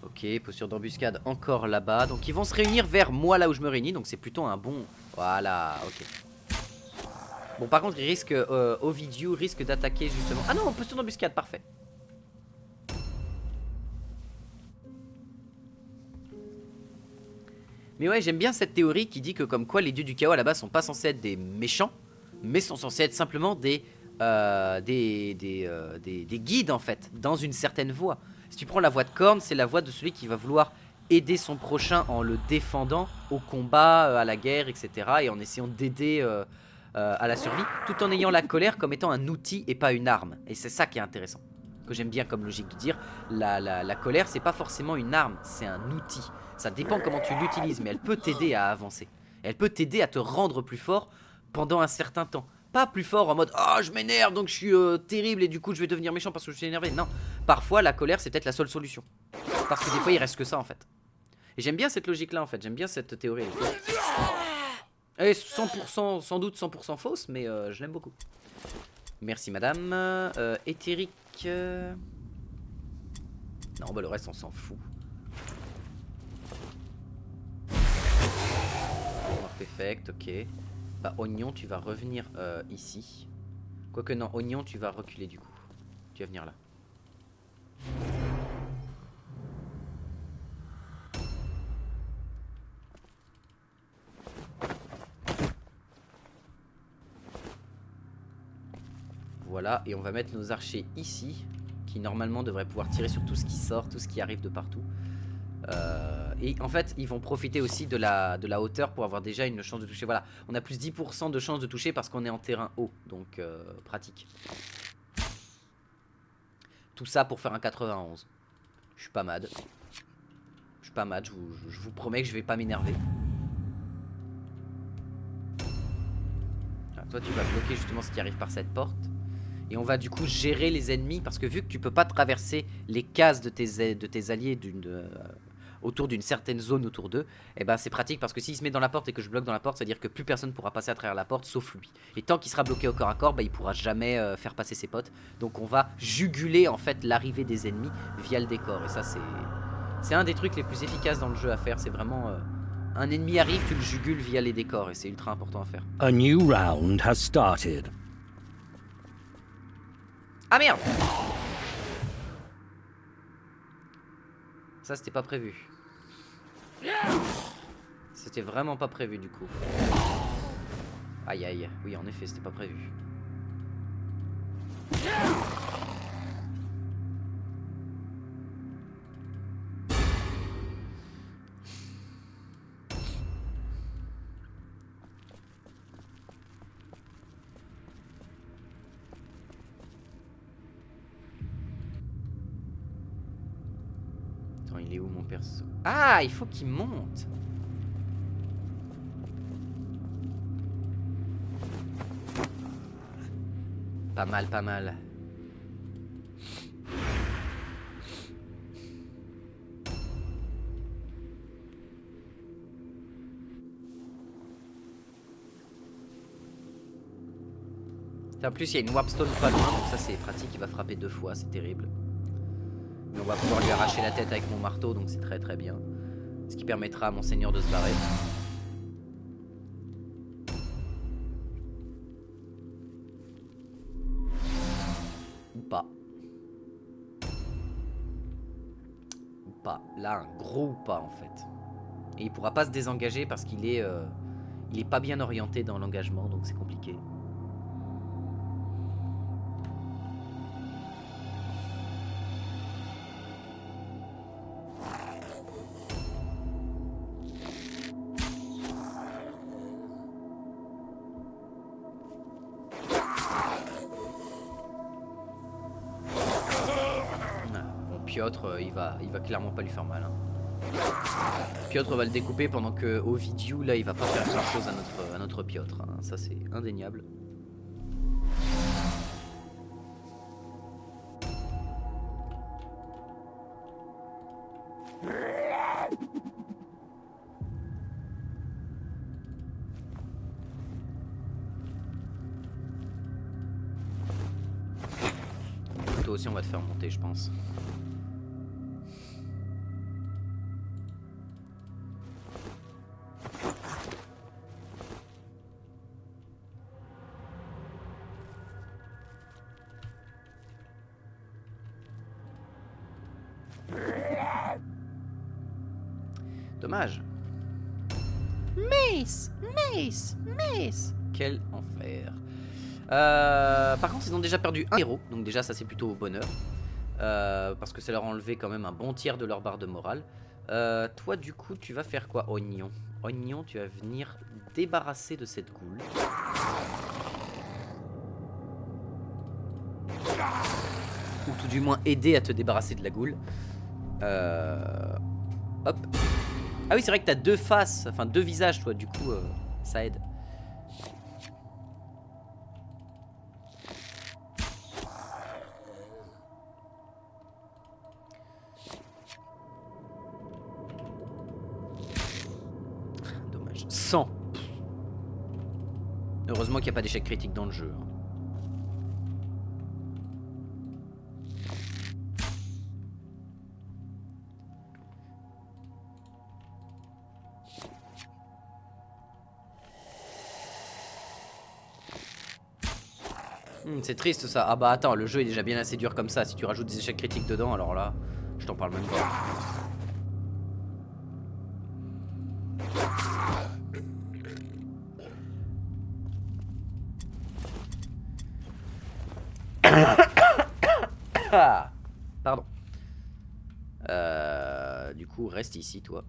Ok, posture d'embuscade encore là-bas. Donc ils vont se réunir vers moi là où je me réunis. Donc c'est plutôt un bon... Voilà, ok. Bon par contre il risque, Ovidiu risque d'attaquer justement... Ah non, posture d'embuscade, parfait. Mais ouais, j'aime bien cette théorie qui dit que comme quoi les dieux du chaos à la base sont pas censés être des méchants, mais sont censés être simplement des guides en fait, dans une certaine voie. Si tu prends la voie de Khorne, c'est la voie de celui qui va vouloir aider son prochain en le défendant au combat, à la guerre, etc. Et en essayant d'aider à la survie, tout en ayant la colère comme étant un outil et pas une arme. Et c'est ça qui est intéressant, que j'aime bien comme logique de dire. La colère, c'est pas forcément une arme, c'est un outil. Ça dépend comment tu l'utilises, mais elle peut t'aider à avancer. Elle peut t'aider à te rendre plus fort pendant un certain temps. Pas plus fort en mode « Oh, je m'énerve, donc je suis terrible et du coup je vais devenir méchant parce que je suis énervé. » Non, parfois la colère c'est peut-être la seule solution. Parce que des fois il reste que ça en fait. Et j'aime bien cette logique là en fait, j'aime bien cette théorie. Elle est 100%, sans doute 100% fausse, mais je l'aime beaucoup. Merci madame. Éthérique... Non, bah le reste on s'en fout. Perfect, ok. Bah oignon tu vas revenir ici. Quoique non, oignon tu vas reculer du coup. Tu vas venir là. Voilà, et on va mettre nos archers ici, qui normalement devraient pouvoir tirer sur tout ce qui sort, tout ce qui arrive de partout. Et en fait ils vont profiter aussi de la hauteur pour avoir déjà une chance de toucher. Voilà, on a plus 10% de chance de toucher parce qu'on est en terrain haut. Donc pratique. Tout ça pour faire un 91. Je suis pas mad. Je suis pas mad, je vous promets que je vais pas m'énerver. Toi tu vas bloquer justement ce qui arrive par cette porte. Et on va du coup gérer les ennemis. Parce que vu que tu peux pas traverser les cases de tes alliés autour d'une certaine zone autour d'eux, et ben c'est pratique parce que s'il se met dans la porte et que je bloque dans la porte, ça veut dire que plus personne pourra passer à travers la porte sauf lui. Et tant qu'il sera bloqué au corps à corps, bah, il pourra jamais faire passer ses potes. Donc on va juguler en fait l'arrivée des ennemis via le décor. Et ça c'est un des trucs les plus efficaces dans le jeu à faire. C'est vraiment un ennemi arrive, tu le jugules via les décors et c'est ultra important à faire. A new round has started. Ah merde! Ça c'était pas prévu. C'était vraiment pas prévu du coup. Aïe aïe, oui en effet c'était pas prévu. Attends, il est où mon perso? Ah, il faut qu'il monte. Pas mal, pas mal. En plus, il y a une warpstone pas loin, donc ça c'est pratique. Il va frapper 2 fois, c'est terrible. Mais on va pouvoir lui arracher la tête avec mon marteau, donc c'est très très bien. Ce qui permettra à mon seigneur de se barrer. Ou pas. Ou pas. Là, un gros pas en fait. Et il pourra pas se désengager parce qu'il est, il est pas bien orienté dans l'engagement, donc c'est compliqué. Piotr, il va clairement pas lui faire mal. Hein. Piotr va le découper pendant que Ovidiu, là, il va pas faire grand chose à notre Piotr. Hein. Ça, c'est indéniable. Toi aussi, on va te faire monter, je pense. Dommage. Mace, Mace, Mace. Quel enfer. Par contre, ils ont déjà perdu un héros, donc déjà ça c'est plutôt au bonheur. Parce que ça leur a enlevé quand même un bon tiers de leur barre de morale. Toi du coup tu vas faire quoi, Oignon? Oignon, tu vas venir débarrasser de cette goule. Ou tout du moins aider à te débarrasser de la goule. Hop. Ah oui, c'est vrai que t'as deux faces, enfin deux visages, toi, du coup, ça aide. Dommage. 100. Heureusement qu'il n'y a pas d'échec critique dans le jeu. Hein. C'est triste ça. Ah bah attends, le jeu est déjà bien assez dur comme ça. Si tu rajoutes des échecs critiques dedans, alors là, je t'en parle même pas. Pardon. Du coup, reste ici, toi.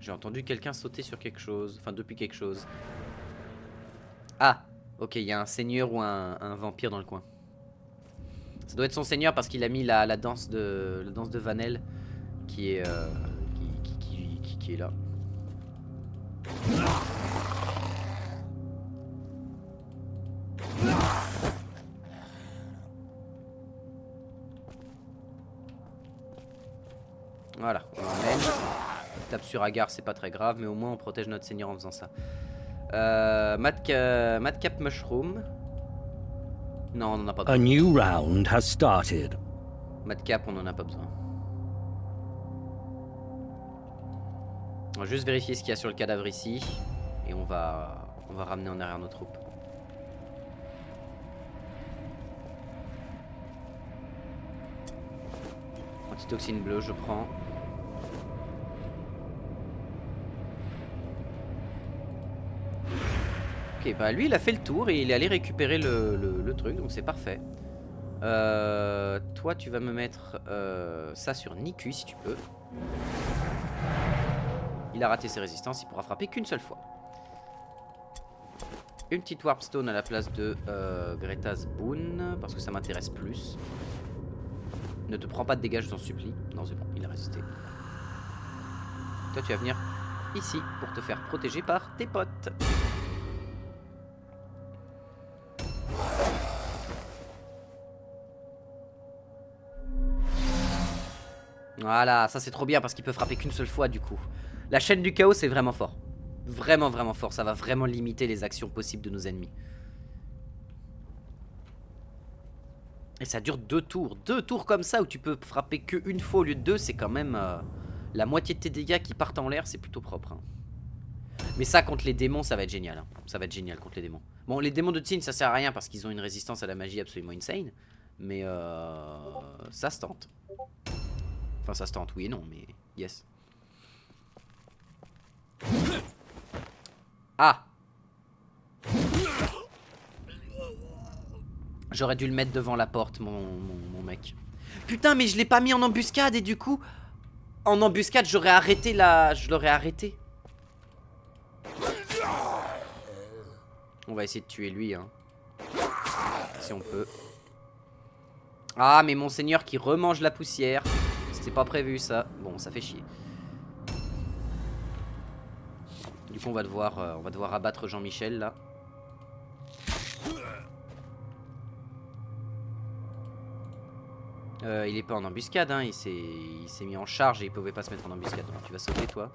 J'ai entendu quelqu'un sauter sur quelque chose. Enfin, depuis quelque chose. Ah, ok, il y a un seigneur ou un vampire dans le coin. Ça doit être son seigneur parce qu'il a mis la danse de Vanel qui est, qui est là. Voilà, on l'emmène. Tape sur Agar, c'est pas très grave, mais au moins on protège notre seigneur en faisant ça. Madcap Mushroom. Non, on en a pas besoin. A new round has started. Madcap, on en a pas besoin. On va juste vérifier ce qu'il y a sur le cadavre ici. Et on va ramener en arrière nos troupes. Antitoxine bleue, je prends. Ok, bah lui il a fait le tour et il est allé récupérer le truc, donc c'est parfait. Toi tu vas me mettre ça sur Niku si tu peux. Il a raté ses résistances, il pourra frapper qu'une seule fois. Une petite Warpstone à la place de Greta's Boon, parce que ça m'intéresse plus. Ne te prends pas de dégâts, je t'en supplie. Non c'est bon, il a résisté. Toi tu vas venir ici pour te faire protéger par tes potes. Voilà, ça c'est trop bien parce qu'il peut frapper qu'une seule fois du coup. La chaîne du chaos c'est vraiment fort. Vraiment vraiment fort, ça va vraiment limiter les actions possibles de nos ennemis. Et ça dure 2 tours. 2 tours comme ça où tu peux frapper qu'une fois au lieu de 2, c'est quand même la moitié de tes dégâts qui partent en l'air, c'est plutôt propre. Hein. Mais ça, contre les démons, ça va être génial. Hein. Ça va être génial contre les démons. Bon, les démons de Tsin, ça sert à rien parce qu'ils ont une résistance à la magie absolument insane. Mais ça se tente. Enfin, ça se tente, oui et non, mais yes. Ah! J'aurais dû le mettre devant la porte, mon mec. Putain, mais je l'ai pas mis en embuscade et du coup... En embuscade, j'aurais arrêté la... Je l'aurais arrêté. On va essayer de tuer lui, hein. Si on peut. Ah, mais mon seigneur qui remange la poussière. C'était pas prévu, ça. Bon, ça fait chier. Du coup, on va devoir abattre Jean-Michel, là. Il est pas en embuscade, hein. Il s'est mis en charge et il pouvait pas se mettre en embuscade. Donc, tu vas sauter, toi.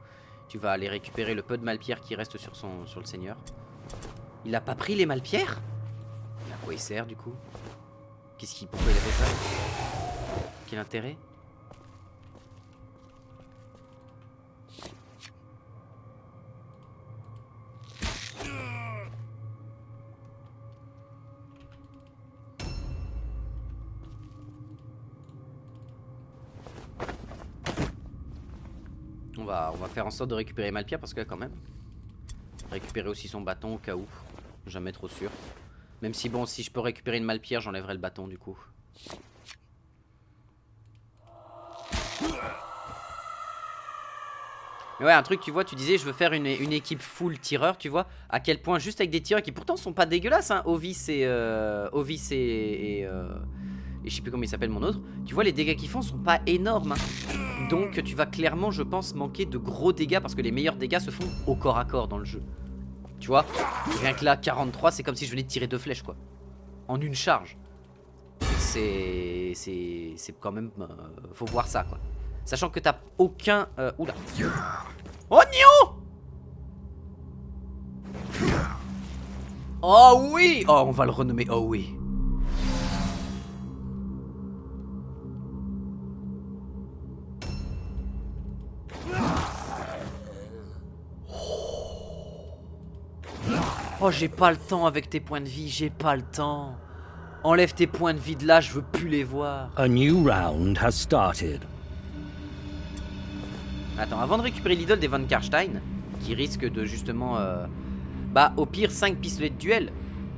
Tu vas aller récupérer le peu de malpierre qui reste sur le seigneur. Il a pas pris les malpierres? À quoi il sert, du coup? Pourquoi il a fait ça? Quel intérêt? On va faire en sorte de récupérer Malpierre parce que quand même. Récupérer aussi son bâton au cas où. Jamais trop sûr. Même si bon, si je peux récupérer une Malpierre, j'enlèverai le bâton du coup. Mais ouais, un truc, tu vois, tu disais, je veux faire une équipe full tireur, tu vois. À quel point, juste avec des tireurs qui pourtant sont pas dégueulasses, hein. Ovis et je sais plus comment il s'appelle mon autre. Tu vois, les dégâts qu'ils font sont pas énormes, hein. Donc, tu vas clairement, je pense, manquer de gros dégâts parce que les meilleurs dégâts se font au corps à corps dans le jeu. Tu vois, rien que là, 43, c'est comme si je venais de tirer 2 flèches, quoi. En une charge. C'est quand même... faut voir ça, quoi. Sachant que t'as aucun... oula. Oh, Nio! Oh oui! Oh, on va le renommer. Oh oui. Oh, j'ai pas le temps avec tes points de vie. J'ai pas le temps. Enlève tes points de vie de là, je veux plus les voir. A new round has started. Attends, avant de récupérer l'idole des Von Karstein, qui risque de justement, bah au pire 5 pistolets de duel,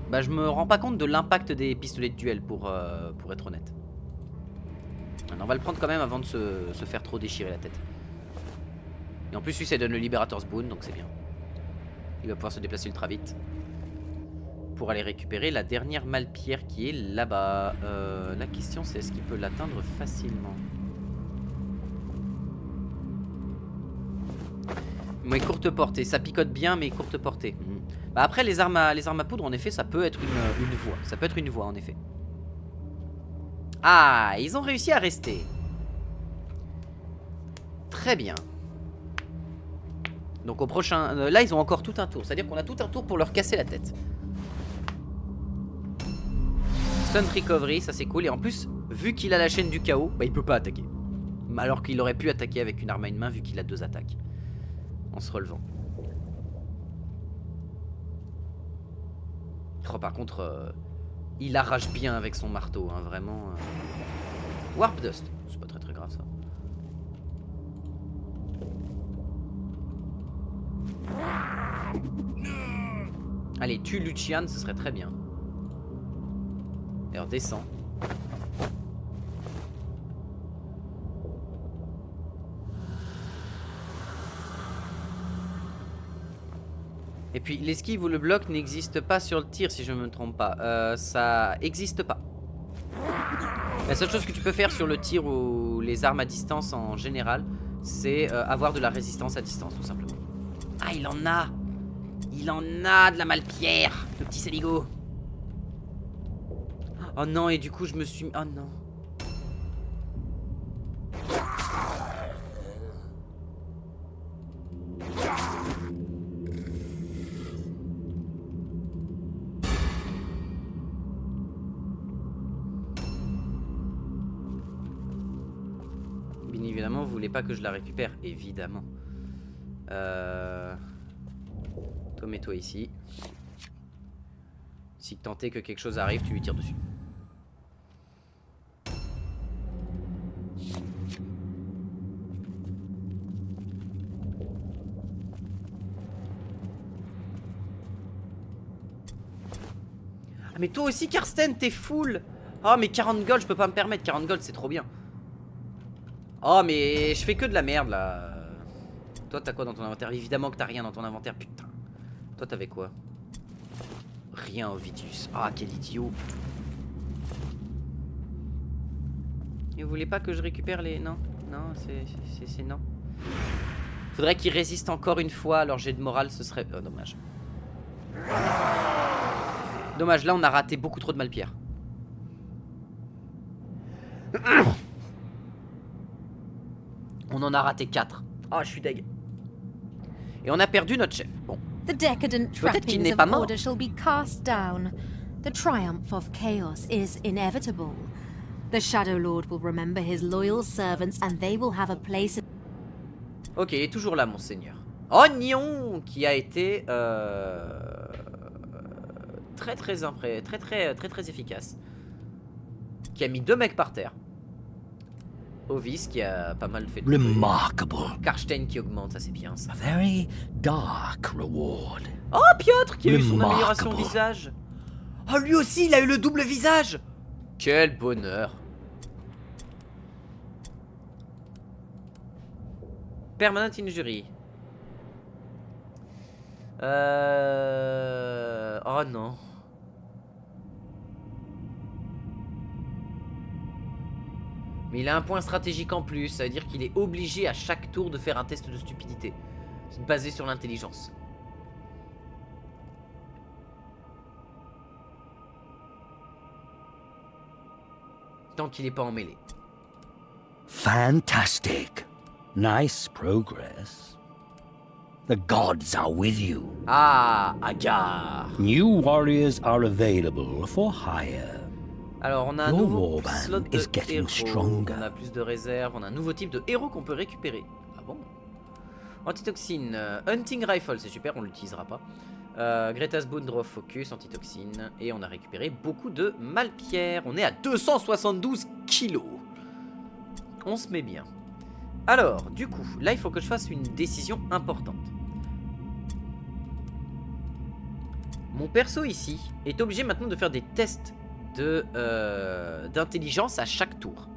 bah je me rends pas compte de l'impact des pistolets de duel pour être honnête. Alors, on va le prendre quand même avant de se faire trop déchirer la tête. Et en plus lui ça donne le Liberator's Boon, donc c'est bien. Il va pouvoir se déplacer ultra vite. Pour aller récupérer la dernière Malpierre qui est là-bas. La question c'est est-ce qu'il peut l'atteindre facilement? Mais courte portée, ça picote bien mais courte portée. Bah après les armes à poudre en effet ça peut être une voie. Ça peut être une voie en effet. Ah, ils ont réussi à rester. Très bien. Donc au prochain... là ils ont encore tout un tour. C'est à dire qu'on a tout un tour pour leur casser la tête. Stunt recovery, ça c'est cool. Et en plus, vu qu'il a la chaîne du chaos, bah il peut pas attaquer. Alors qu'il aurait pu attaquer avec une arme à une main vu qu'il a 2 attaques. En se relevant. Oh, par contre, il arrache bien avec son marteau, hein, vraiment. Warp Dust, c'est pas très très grave ça. Allez, tue Lucian, ce serait très bien. D'ailleurs, descends. Et puis l'esquive ou le bloc n'existe pas sur le tir si je me trompe pas. Ça existe pas. La seule chose que tu peux faire sur le tir ou les armes à distance en général, c'est avoir de la résistance à distance tout simplement. Ah, il en a! Il en a de la Malpierre, le petit saligo. Oh non, et du coup je me suis... Oh non. Bien évidemment, vous voulez pas que je la récupère. Évidemment. Toi, mets-toi ici. Si tant est que quelque chose arrive, tu lui tires dessus. Ah mais toi aussi Karsten, t'es full. Oh mais 40 gold, je peux pas me permettre. 40 gold, c'est trop bien. Oh mais je fais que de la merde là. Toi t'as quoi dans ton inventaire? Évidemment que t'as rien dans ton inventaire, putain. Toi t'avais quoi? Rien, Ovidius. Ah quel idiot. Et vous voulez pas que je récupère les... Non, non, c'est non. Faudrait qu'il résiste encore une fois, alors j'ai de morale, ce serait... Oh, dommage. Dommage, là on a raté beaucoup trop de Malpierre. On en a raté 4. Oh, je suis deg. Et on a perdu notre chef. Bon. The decadent Peut-être qu'il trappings n'est of pas mort. order shall be cast down. The triumph of chaos is inevitable. The Shadow Lord will remember his loyal servants and they will have a place in... Ok, il est toujours là, monseigneur. Oignon qui a été très efficace. Qui a mis 2 mecs par terre. Ovis qui a pas mal fait de... Remarkable. Karstein qui augmente, ça c'est bien ça. A very dark reward. Oh, Piotr qui a eu son Remarkable. amélioration visage. Oh, lui aussi, il a eu le double visage. Quel bonheur. Permanent injury. Oh non. Mais il a un point stratégique en plus. Ça veut dire qu'il est obligé à chaque tour de faire un test de stupidité. C'est basé sur l'intelligence. Tant qu'il n'est pas emmêlé. Fantastic. Nice progress. The gods are with you. Ah, Agar. New warriors are available for hire. Alors on a un Your nouveau warband slot de is getting héros, stronger. on a plus de réserves, on a un nouveau type de héros qu'on peut récupérer. Ah bon? Antitoxine, Hunting Rifle, c'est super, on l'utilisera pas. Greta's Boon Draw Focus, antitoxine. Et on a récupéré beaucoup de Malpierre. On est à 272 kilos. On se met bien. Alors, du coup, là il faut que je fasse une décision importante. Mon perso ici est obligé maintenant de faire des tests d'intelligence à chaque tour.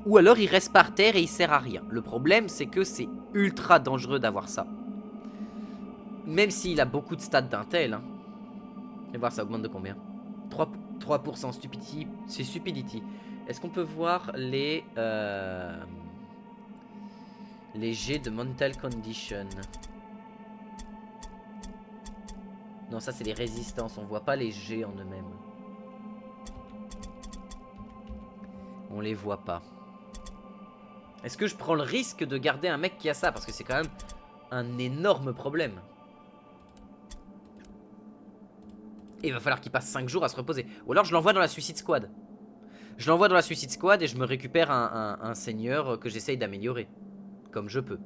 Ou alors il reste par terre et il sert à rien. Le problème c'est que c'est ultra dangereux d'avoir ça. Même s'il a beaucoup de stats d'intel. Hein. Et voir ça augmente de combien? 3% stupidity. C'est stupidity. Est-ce qu'on peut voir les jets de mental condition? Non, ça c'est les résistances, on voit pas les jets en eux-mêmes. On les voit pas. Est-ce que je prends le risque de garder un mec qui a ça? Parce que c'est quand même un énorme problème. Et il va falloir qu'il passe 5 jours à se reposer. Ou alors je l'envoie dans la Suicide Squad. Je l'envoie dans la Suicide Squad et je me récupère un seigneur que j'essaye d'améliorer. Comme je peux.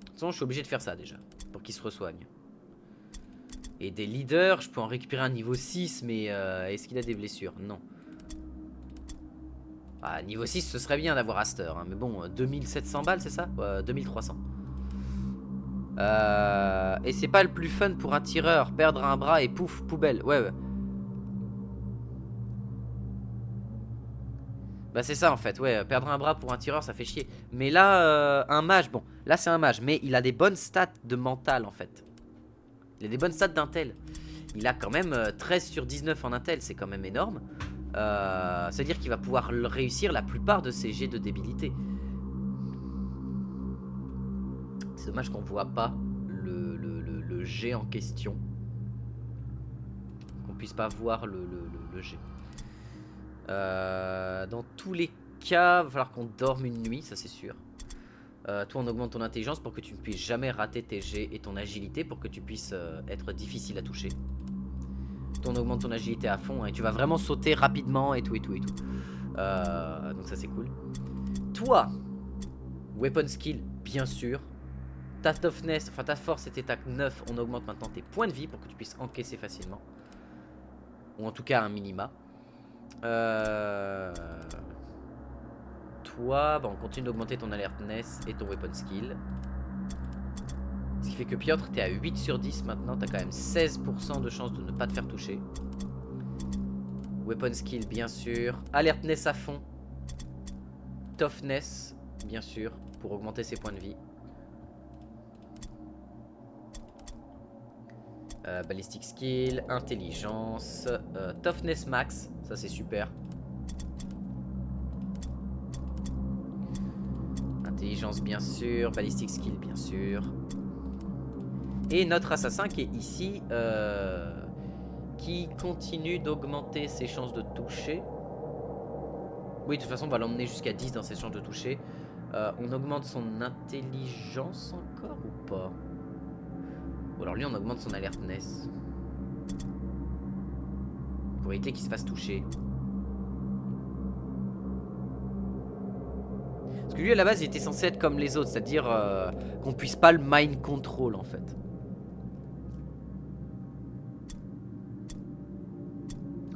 De toute façon, je suis obligé de faire ça déjà, pour qu'il se resoigne. Et des leaders, je peux en récupérer un niveau 6, mais est-ce qu'il a des blessures? Non. Ah, niveau 6, ce serait bien d'avoir Aster, hein, mais bon, 2700 balles, c'est ça? 2300. Et c'est pas le plus fun pour un tireur, perdre un bras et pouf, poubelle. Ouais. Bah c'est ça en fait, ouais, perdre un bras pour un tireur ça fait chier. Mais là, un mage, bon, là c'est un mage, mais il a des bonnes stats de mental en fait. Il a des bonnes stats d'intel. Il a quand même 13 sur 19 en intel, c'est quand même énorme. C'est-à-dire qu'il va pouvoir réussir la plupart de ses jets de débilité. C'est dommage qu'on voit pas le jet en question. Qu'on puisse pas voir le jet. Dans tous les cas, il va falloir qu'on dorme une nuit, ça c'est sûr. Toi on augmente ton intelligence pour que tu ne puisses jamais rater tes jets et ton agilité pour que tu puisses être difficile à toucher. on augmente ton agilité à fond, hein, et tu vas vraiment sauter rapidement et tout et tout et tout. Donc ça c'est cool. Toi, weapon skill, bien sûr. Ta toughness, enfin ta force était à 9, on augmente maintenant tes points de vie pour que tu puisses encaisser facilement. Ou en tout cas un minima. Toi, bah on continue d'augmenter ton alertness et ton weapon skill. Ce qui fait que Piotr, t'es à 8 sur 10 maintenant, t'as quand même 16% de chance de ne pas te faire toucher. Weapon skill, bien sûr. Alertness à fond. Toughness, bien sûr, pour augmenter ses points de vie. Ballistic skill, intelligence, toughness max, ça c'est super. Intelligence bien sûr, ballistic skill bien sûr. Et notre assassin qui est ici, qui continue d'augmenter ses chances de toucher. Oui, de toute façon on va l'emmener jusqu'à 10 dans ses chances de toucher. On augmente son intelligence encore ou pas? Ou alors lui on augmente son alertness. Pour éviter qu'il se fasse toucher. Parce que lui à la base il était censé être comme les autres, c'est-à-dire qu'on puisse pas le mind control en fait.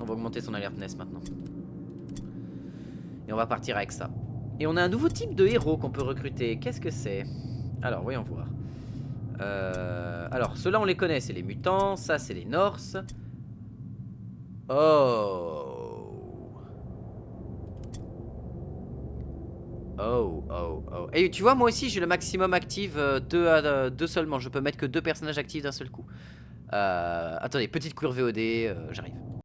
On va augmenter son alertness maintenant. Et on va partir avec ça. Et on a un nouveau type de héros qu'on peut recruter. Qu'est-ce que c'est? Alors voyons voir. Alors ceux-là on les connaît, c'est les mutants. Ça c'est les Norse. Oh. Oh. Et tu vois, moi aussi j'ai le maximum active 2 seulement. Je peux mettre que 2 personnages actifs d'un seul coup. Attendez, petite cure VOD, j'arrive.